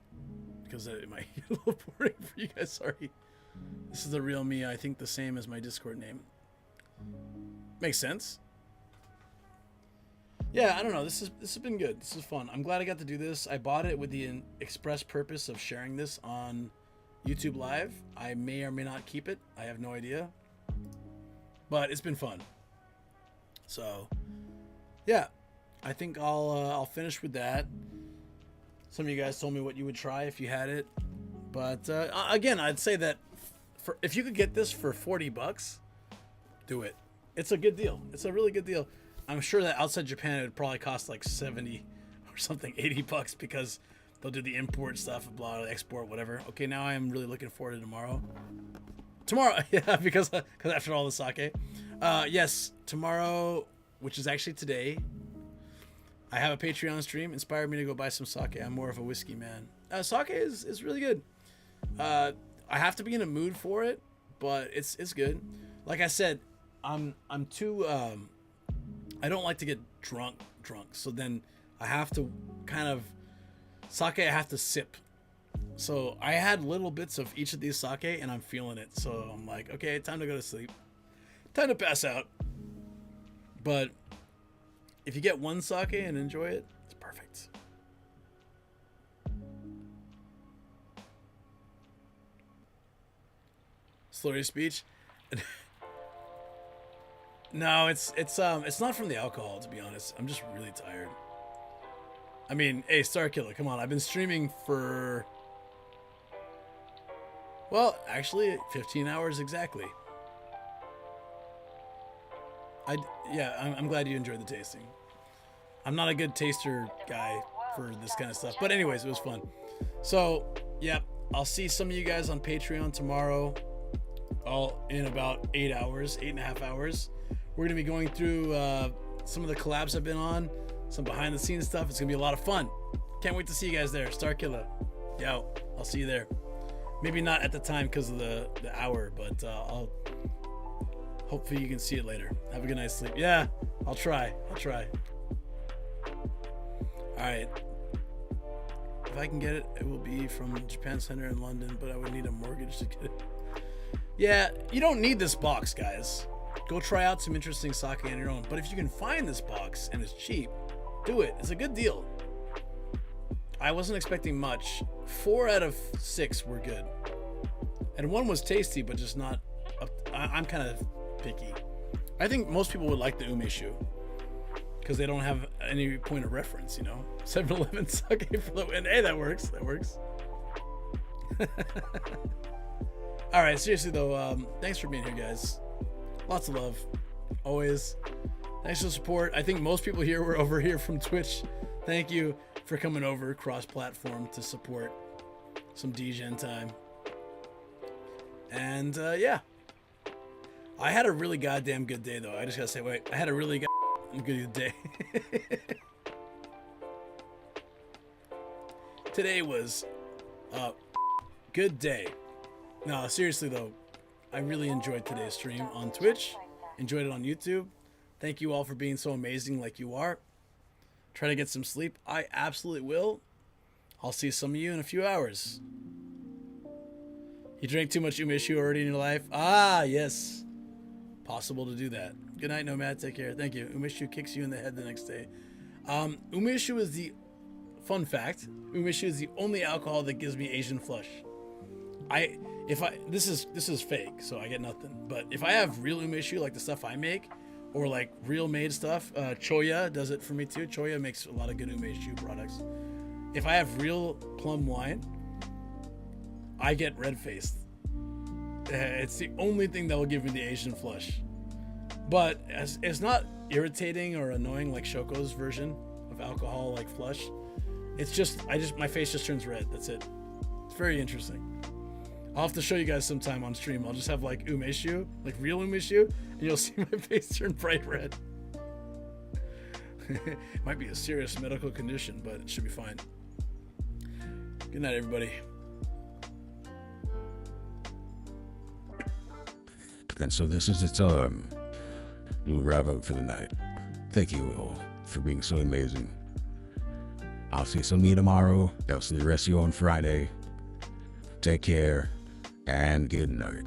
because it might get a little boring for you guys. Sorry. This is the real me. I think the same as my Discord name. Makes sense. Yeah, I don't know. This has been good. This is fun. I'm glad I got to do this. I bought it with the express purpose of sharing this on YouTube Live. I may or may not keep it. I have no idea. But it's been fun. So, yeah. I think I'll finish with that. Some of you guys told me what you would try if you had it. But again, I'd say that if you could get this for $40, do it. It's a good deal. It's a really good deal. I'm sure that outside Japan it would probably cost like 70 or something, $80 because they'll do the import stuff, blah, export, whatever. Okay, now I am really looking forward to tomorrow. Yeah, because after all the sake. Yes, tomorrow, which is actually today, I have a Patreon stream. Inspired me to go buy some sake. I'm more of a whiskey man. Sake is really good. I have to be in a mood for it, but it's good. Like I said, I'm too I don't like to get drunk. So then I have to sake I have to sip. So I had little bits of each of these sake and I'm feeling it. So I'm like, okay, time to go to sleep. Time to pass out. But if you get one sake and enjoy it, it's perfect. Slurry speech. No, it's not from the alcohol, to be honest. I'm just really tired. I mean, hey, Starkiller, come on. I've been streaming for, well, actually 15 hours exactly. I'm glad you enjoyed the tasting. I'm not a good taster guy for this kind of stuff, but anyways, it was fun. So, yeah, I'll see some of you guys on Patreon tomorrow, all in about 8.5 hours. We're going to be going through some of the collabs I've been on, some behind the scenes stuff. It's going to be a lot of fun. Can't wait to see you guys there. Starkiller. Yo, I'll see you there. Maybe not at the time because of the hour, but I'll hopefully you can see it later. Have a good night's sleep. Yeah, I'll try. All right. If I can get it, it will be from Japan Center in London, but I would need a mortgage to get it. Yeah, you don't need this box, guys. Go try out some interesting sake on your own. But if you can find this box and it's cheap, do it. It's a good deal. I wasn't expecting much. 4 out of 6 were good. And 1 was tasty, but just not... I'm kind of picky. I think most people would like the umeshu. Because they don't have any point of reference, you know? 7-Eleven sake for the win. Hey, that works. That works. Alright, seriously though, thanks for being here, guys. Lots of love. Always. Thanks for the support. I think most people here were over here from Twitch. Thank you for coming over cross-platform to support some DGen time. And yeah. I had a really goddamn good day though. I just gotta say, wait, I had a really good day. Today was a good day. No, seriously though, I really enjoyed today's stream on Twitch. Enjoyed it on YouTube. Thank you all for being so amazing like you are. Try to get some sleep. I absolutely will. I'll see some of you in a few hours. You drank too much umeshu already in your life? Ah, yes. Possible to do that. Good night, Nomad. Take care. Thank you. Umeshu kicks you in the head the next day. Umeshu is the... Fun fact. Umeshu is the only alcohol that gives me Asian flush. This is fake, so I get nothing. But if I have real umeshu, like the stuff I make, or like real made stuff, Choya does it for me too. Choya makes a lot of good umeshu products. If I have real plum wine, I get red-faced. It's the only thing that will give me the Asian flush. But it's not irritating or annoying like Shoko's version of alcohol like flush. It's just, my face just turns red. That's it. It's very interesting. I'll have to show you guys sometime on stream. I'll just have like umeshu, like real umeshu, and you'll see my face turn bright red. Might be a serious medical condition, but it should be fine. Good night, everybody. And so this is its we'll wrap up for the night. Thank you all for being so amazing. I'll see some of you tomorrow. I'll see the rest of you on Friday. Take care and good night.